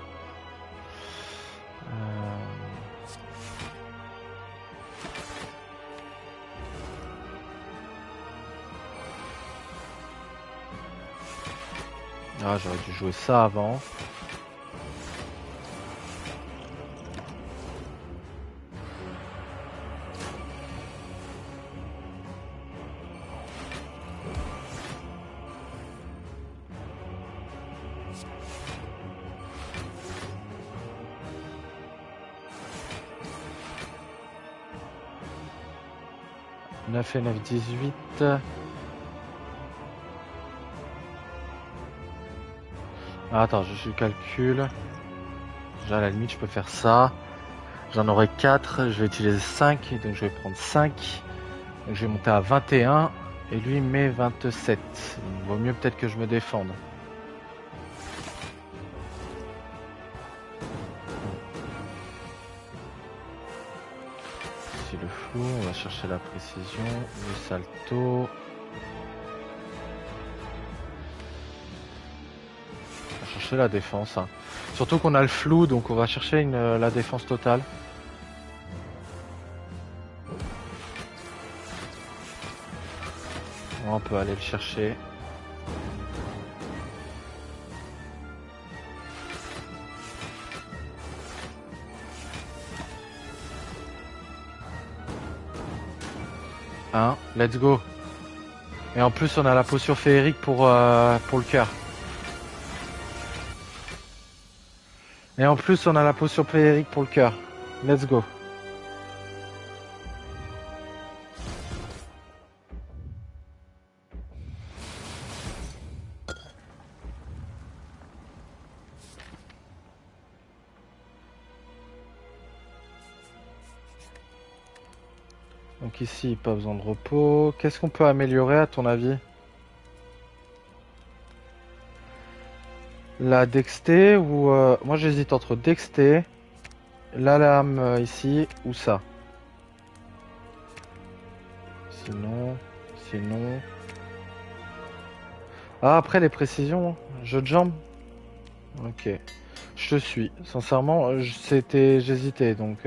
Ah, j'aurais dû jouer ça avant. « 9 et 9, 18. » Ah, attends, je calcule. Déjà, à la limite, je peux faire ça. J'en aurai 4. Je vais utiliser 5. Donc, je vais prendre 5. Donc, je vais monter à 21. Et lui met 27. Il vaut mieux peut-être que je me défende. Ici, le flou. On va chercher la précision. Le salto. On va chercher la défense. Hein. Surtout qu'on a le flou. Donc, on va chercher la défense totale. On peut aller le chercher. Hein, let's go. Et en plus, on a la potion féerique pour le cœur. Et en plus, on a la potion féerique pour le cœur. Let's go. Donc ici, pas besoin de repos. Qu'est-ce qu'on peut améliorer à ton avis? La dexté ou... moi j'hésite entre dexté, la lame ici ou ça. Sinon... Ah, après les précisions, jeu de jambes. Ok. Je te suis. Sincèrement, j'hésitais donc...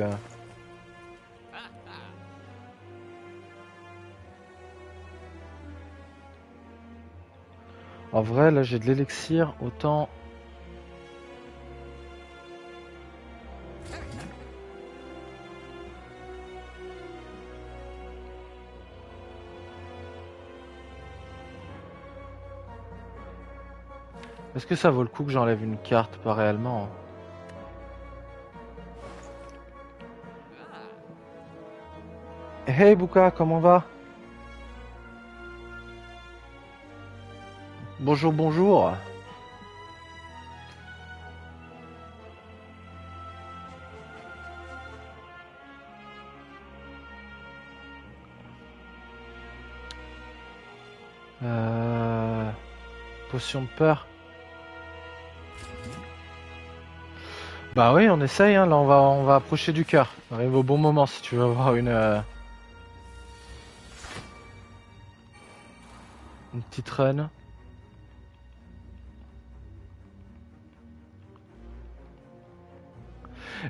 En vrai, là j'ai de l'élixir, autant... Est-ce que ça vaut le coup que j'enlève une carte? Pas réellement. Hey Bouka, comment va? Bonjour, bonjour. Potion de peur. Bah oui, on essaye, hein. Là on va approcher du cœur. On arrive au bon moment si tu veux avoir une petite run.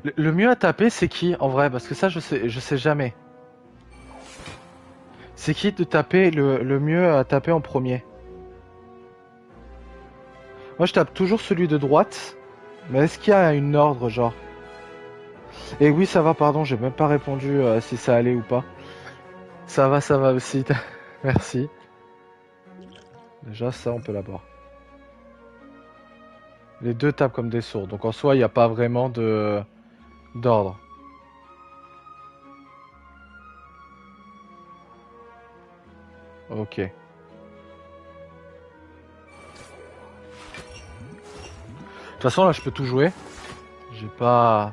Le mieux à taper c'est qui en vrai? Parce que ça je sais jamais. C'est qui de taper le mieux à taper en premier? Moi je tape toujours celui de droite. Mais est-ce qu'il y a une ordre genre? Et oui ça va, pardon, j'ai même pas répondu si ça allait ou pas. Ça va aussi. Merci. Déjà ça on peut l'avoir. Les deux tapent comme des sourds. Donc en soi il n'y a pas vraiment d'ordre. Ok. De toute façon là je peux tout jouer. J'ai pas...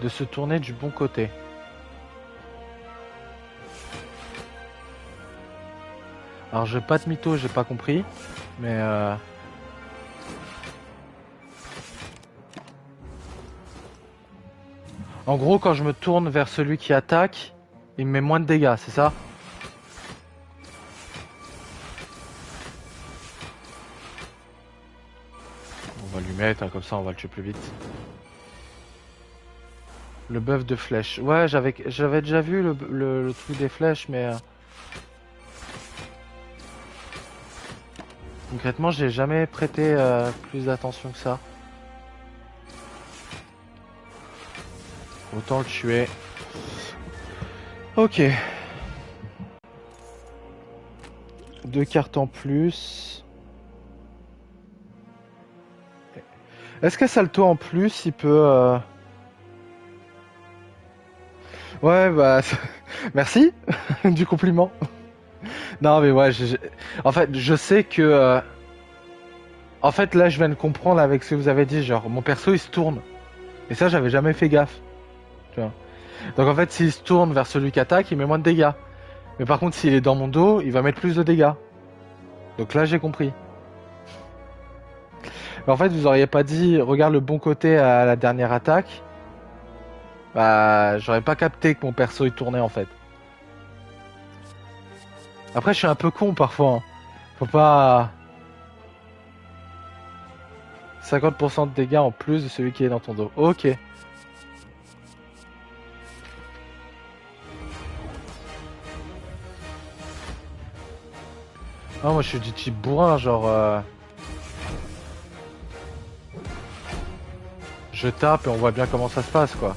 de se tourner du bon côté. Alors je vais pas de mytho, j'ai pas compris, mais en gros quand je me tourne vers celui qui attaque, il me met moins de dégâts, c'est ça? On va lui mettre, hein, comme ça on va le tuer plus vite. Le buff de flèche. Ouais, j'avais déjà vu le truc des flèches, mais concrètement, j'ai jamais prêté plus d'attention que ça. Autant le tuer. Ok. 2 cartes en plus. Est-ce que Salto en plus, il peut... Ouais, bah... Merci du compliment. Non, mais ouais, en fait, je sais que... En fait, là, je viens de comprendre avec ce que vous avez dit, genre, mon perso, il se tourne. Et ça, j'avais jamais fait gaffe. Tu vois. Donc, en fait, s'il se tourne vers celui qui attaque, il met moins de dégâts. Mais par contre, s'il est dans mon dos, il va mettre plus de dégâts. Donc là, j'ai compris. Mais en fait, vous auriez pas dit, regarde le bon côté à la dernière attaque. Bah, j'aurais pas capté que mon perso, il tournait, en fait. Après, je suis un peu con, parfois. Hein. Faut pas... 50% de dégâts en plus de celui qui est dans ton dos. Ok. Ah, moi je suis du type bourrin, genre... Je tape et on voit bien comment ça se passe, quoi.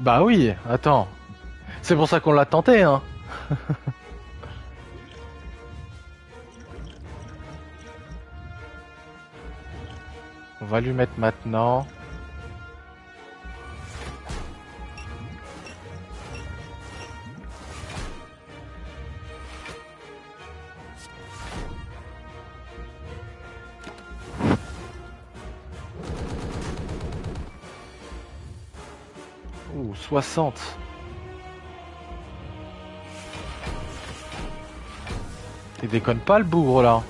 Bah oui, attends. C'est pour ça qu'on l'a tenté, hein. On va lui mettre maintenant. Ouh, 60. Il déconne pas le bougre là.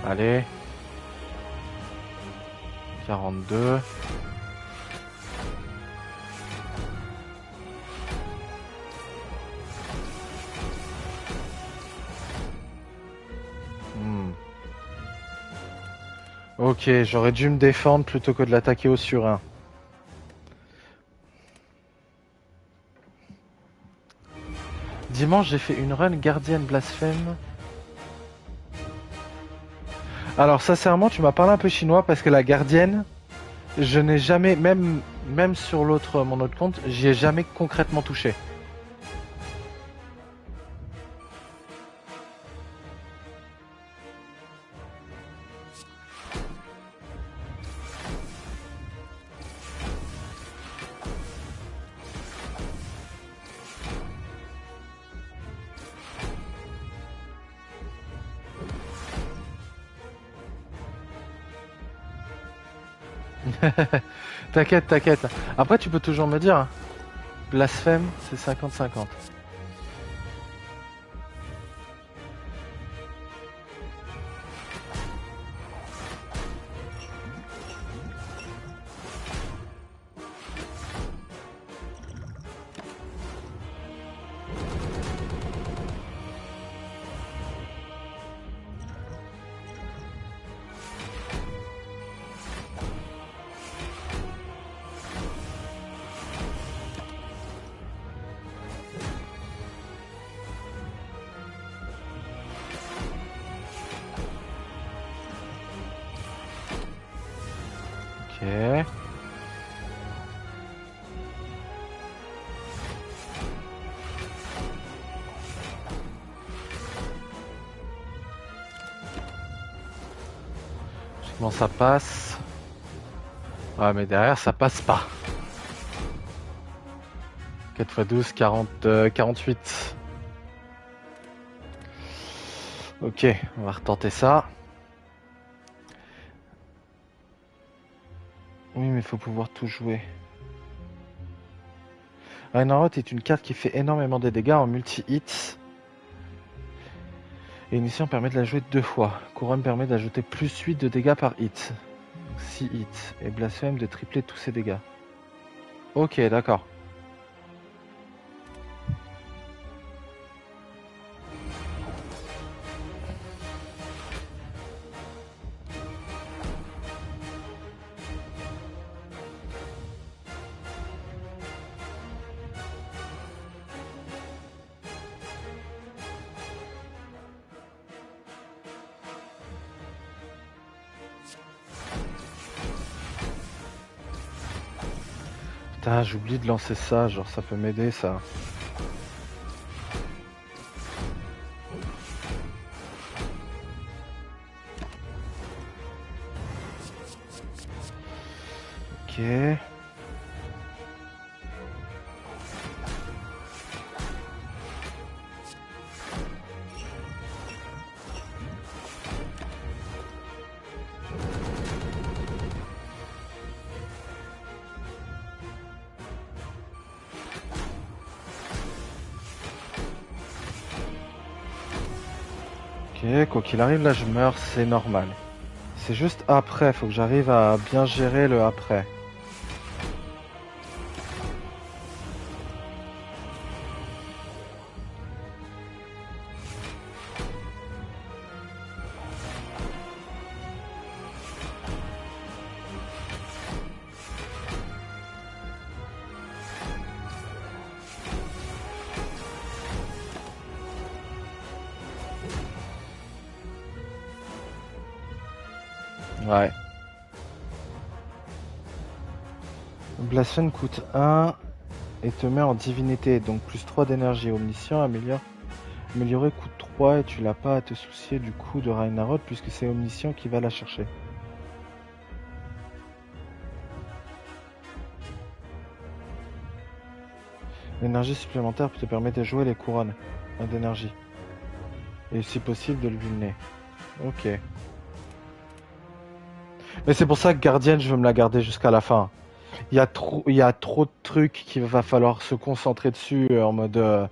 Allez. 42. Ok, j'aurais dû me défendre plutôt que de l'attaquer au surin. Dimanche, j'ai fait une run gardienne blasphème. Alors, sincèrement, tu m'as parlé un peu chinois parce que la gardienne, je n'ai jamais, même sur mon autre compte, j'y ai jamais concrètement touché. T'inquiète, t'inquiète. Après, tu peux toujours me dire, hein. Blasphème, c'est 50-50. Ok. théoriquement ça passe. Ouais, mais derrière ça passe pas. 4 x 12, 48. Ok, on va retenter ça. Oui, mais il faut pouvoir tout jouer. Reinhardt est une carte qui fait énormément de dégâts en multi-hits. Et Initiant permet de la jouer 2 fois. Couronne permet d'ajouter plus 8 de dégâts par hit. 6 hits. Et Blasphème de tripler tous ses dégâts. Ok, d'accord. Putain, j'oublie de lancer ça, genre ça peut m'aider ça. Ok. Ok, quoi qu'il arrive, là je meurs, c'est normal. C'est juste après, faut que j'arrive à bien gérer le après. Ouais. Blasphème coûte 1 et te met en divinité, donc plus 3 d'énergie. Omniscient améliorer coûte 3 et tu n'as pas à te soucier du coup de Reinhardt puisque c'est Omniscient qui va la chercher. L'énergie supplémentaire te permet de jouer les couronnes d'énergie. Et si possible de le vulner. Ok. Mais c'est pour ça que Gardienne, je veux me la garder jusqu'à la fin. Il y a trop de trucs qu'il va falloir se concentrer dessus en mode...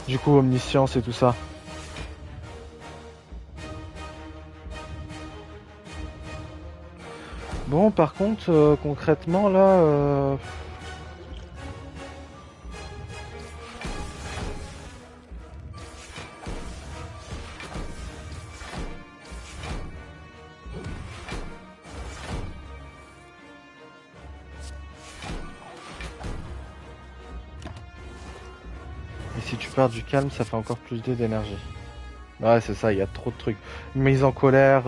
du coup, omniscience et tout ça. Bon, par contre, concrètement, là... Et si tu perds du calme, ça fait encore plus d'énergie. Ouais, c'est ça, il y a trop de trucs. Mise en colère,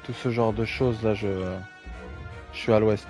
tout ce genre de choses, là, je suis à l'ouest.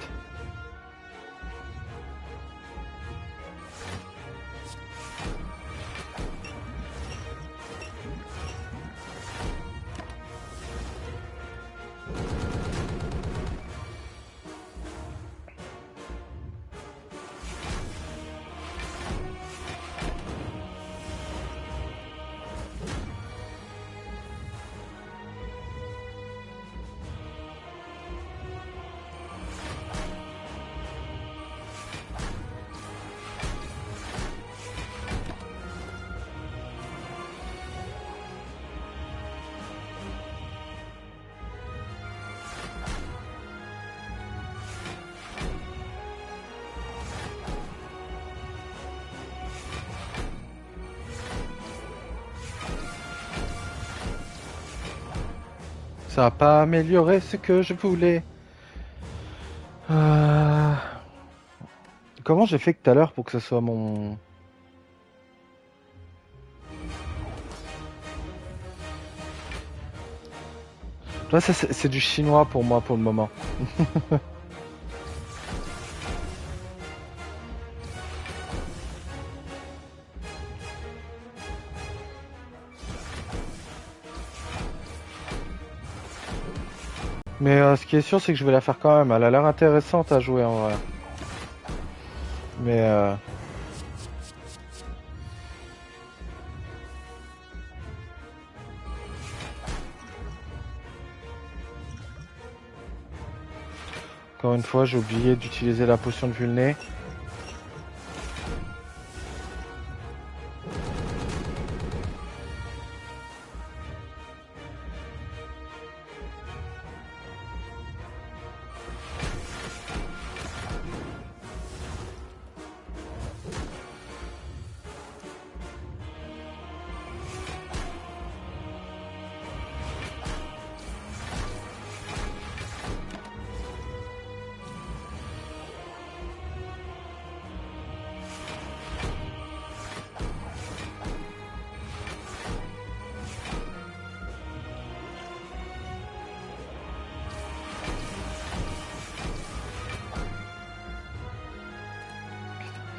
Ça n'a pas amélioré ce que je voulais. Euh, Comment j'ai fait tout à l'heure pour que ce soit mon... Là, c'est du chinois pour moi pour le moment. Mais ce qui est sûr, c'est que je vais la faire quand même. Elle a l'air intéressante à jouer en vrai. Mais encore une fois, j'ai oublié d'utiliser la potion de vulné.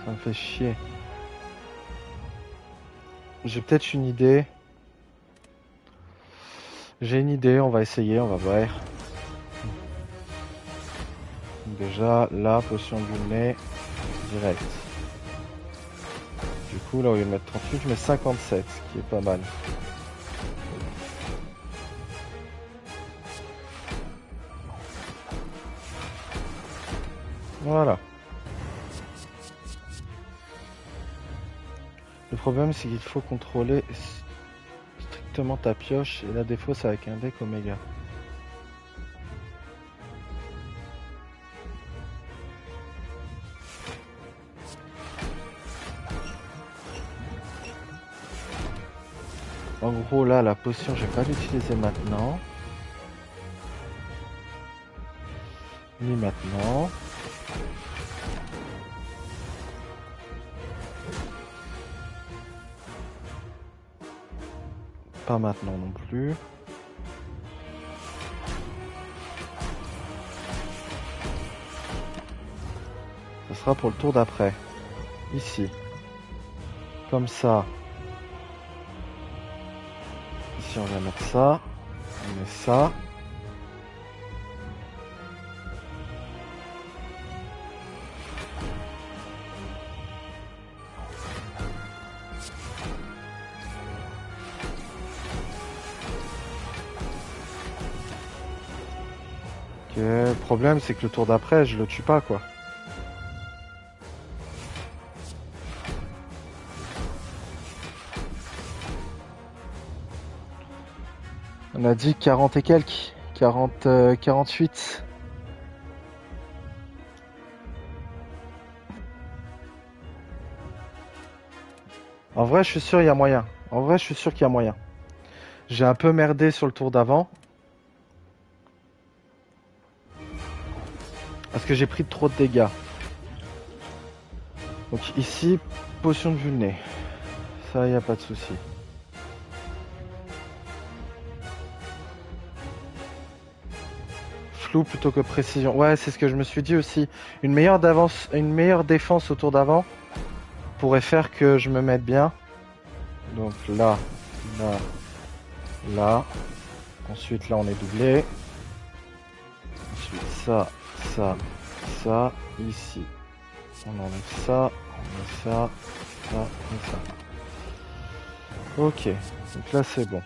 Ça me fait chier. J'ai peut-être une idée. J'ai une idée, on va essayer, on va voir. Déjà, la potion de vulné, direct. Du coup, là, au lieu de mettre 38, je mets 57, ce qui est pas mal. Voilà. Le problème, c'est qu'il faut contrôler strictement ta pioche, et la défausse avec un deck Oméga. En gros, là, la potion, je vais pas l'utiliser maintenant. Ni maintenant. Pas maintenant non plus. Ce sera pour le tour d'après. Ici. Comme ça. Ici, on va mettre ça. On met ça. Ok. Le problème, c'est que le tour d'après, je le tue pas, quoi. On a dit 40 et quelques. 40, 48. En vrai, je suis sûr, il y a moyen. En vrai, je suis sûr qu'il y a moyen. J'ai un peu merdé sur le tour d'avant. Parce que j'ai pris trop de dégâts. Donc ici, potion de vulné. Ça, y a pas de souci. Flou plutôt que précision. Ouais, c'est ce que je me suis dit aussi. Une meilleure d'avance, une meilleure défense au tour d'avant pourrait faire que je me mette bien. Donc là, là, là. Ensuite, là, on est doublé. Ensuite, ça, ça, ça. Ici, on enlève ça, on met ça, ça et ça. Ok, donc là, c'est bon.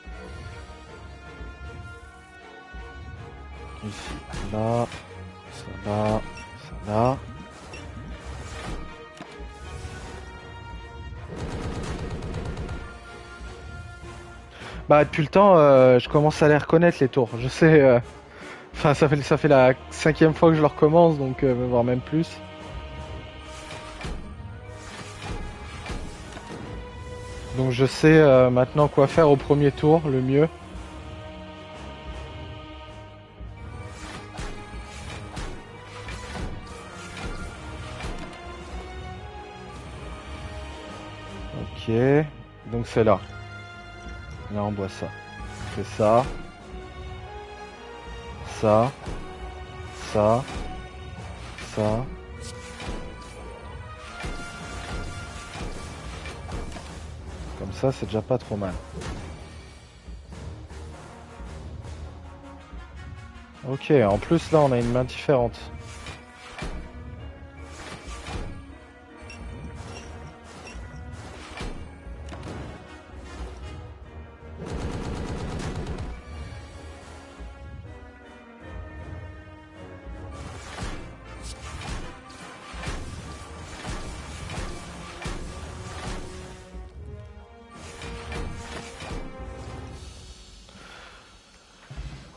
Ici, là, ça là, ça là. Bah depuis le temps, je commence à les reconnaître les tours. Je sais, enfin ça fait la 5e fois que je le recommence, donc voire même plus. Donc je sais maintenant quoi faire au premier tour, le mieux. Ok, donc c'est là. Là on boit ça. On fait ça. Ça. Ça. Ça. Comme ça, c'est déjà pas trop mal. Ok, en plus là on a une main différente.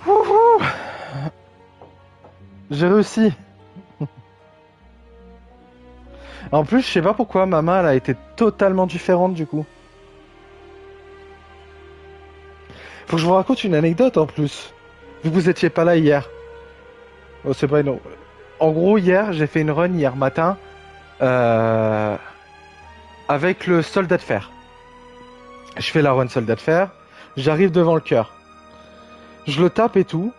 Wouhou, j'ai réussi. En plus, je sais pas pourquoi ma main elle a été totalement différente du coup. Faut que je vous raconte une anecdote en plus. Vu que vous étiez pas là hier. Oh, c'est pas une... En gros, hier, j'ai fait une run hier matin euh, avec le soldat de fer. Je fais la run soldat de fer, j'arrive devant le cœur. Je le tape et tout,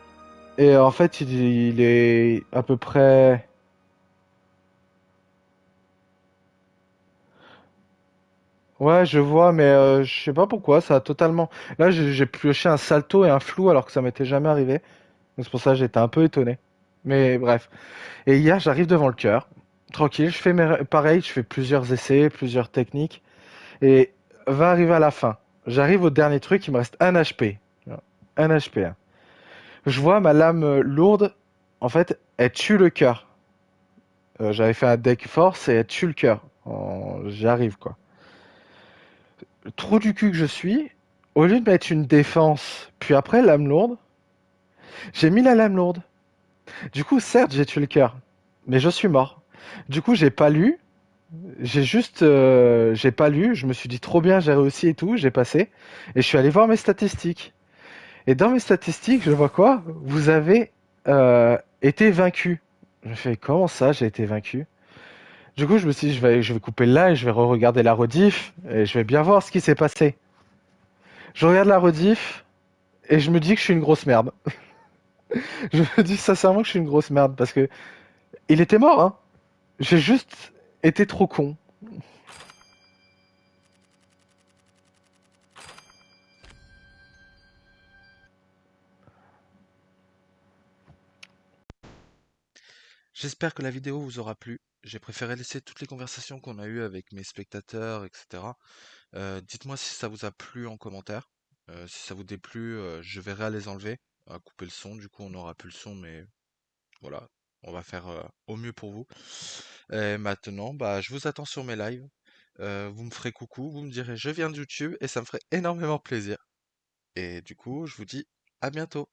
et en fait, il est à peu près... Ouais, je vois, mais je sais pas pourquoi, ça a totalement... Là, j'ai pioché un salto et un flou alors que ça m'était jamais arrivé. Donc c'est pour ça que j'étais un peu étonné. Mais bref. Et hier, j'arrive devant le cœur, tranquille, je fais pareil, je fais plusieurs essais, plusieurs techniques, et va arriver à la fin. J'arrive au dernier truc, il me reste un HP. Un HP. Hein. Je vois ma lame lourde, en fait, elle tue le cœur. J'avais fait un deck force et elle tue le cœur. J'arrive quoi. Le trou du cul que je suis, au lieu de mettre une défense, puis après lame lourde, j'ai mis la lame lourde. Du coup, certes, j'ai tué le cœur, mais je suis mort. Du coup, j'ai pas lu, j'ai pas lu, je me suis dit trop bien, j'ai réussi et tout, j'ai passé, et je suis allé voir mes statistiques. Et dans mes statistiques, je vois quoi? Vous avez été vaincu. Je fais comment ça, j'ai été vaincu? Du coup, je me suis dit, je vais couper le live, je vais re-regarder la rediff, et je vais bien voir ce qui s'est passé. Je regarde la rediff, et je me dis que je suis une grosse merde. Je me dis sincèrement que je suis une grosse merde, parce que il était mort, hein. J'ai juste été trop con. J'espère que la vidéo vous aura plu. J'ai préféré laisser toutes les conversations qu'on a eues avec mes spectateurs, etc. Dites-moi si ça vous a plu en commentaire. Si ça vous déplu, je verrai à les enlever, à couper le son. Du coup, on n'aura plus le son, mais voilà, on va faire au mieux pour vous. Et maintenant, bah, je vous attends sur mes lives. Vous me ferez coucou, vous me direz je viens de YouTube et ça me ferait énormément plaisir. Et du coup, je vous dis à bientôt.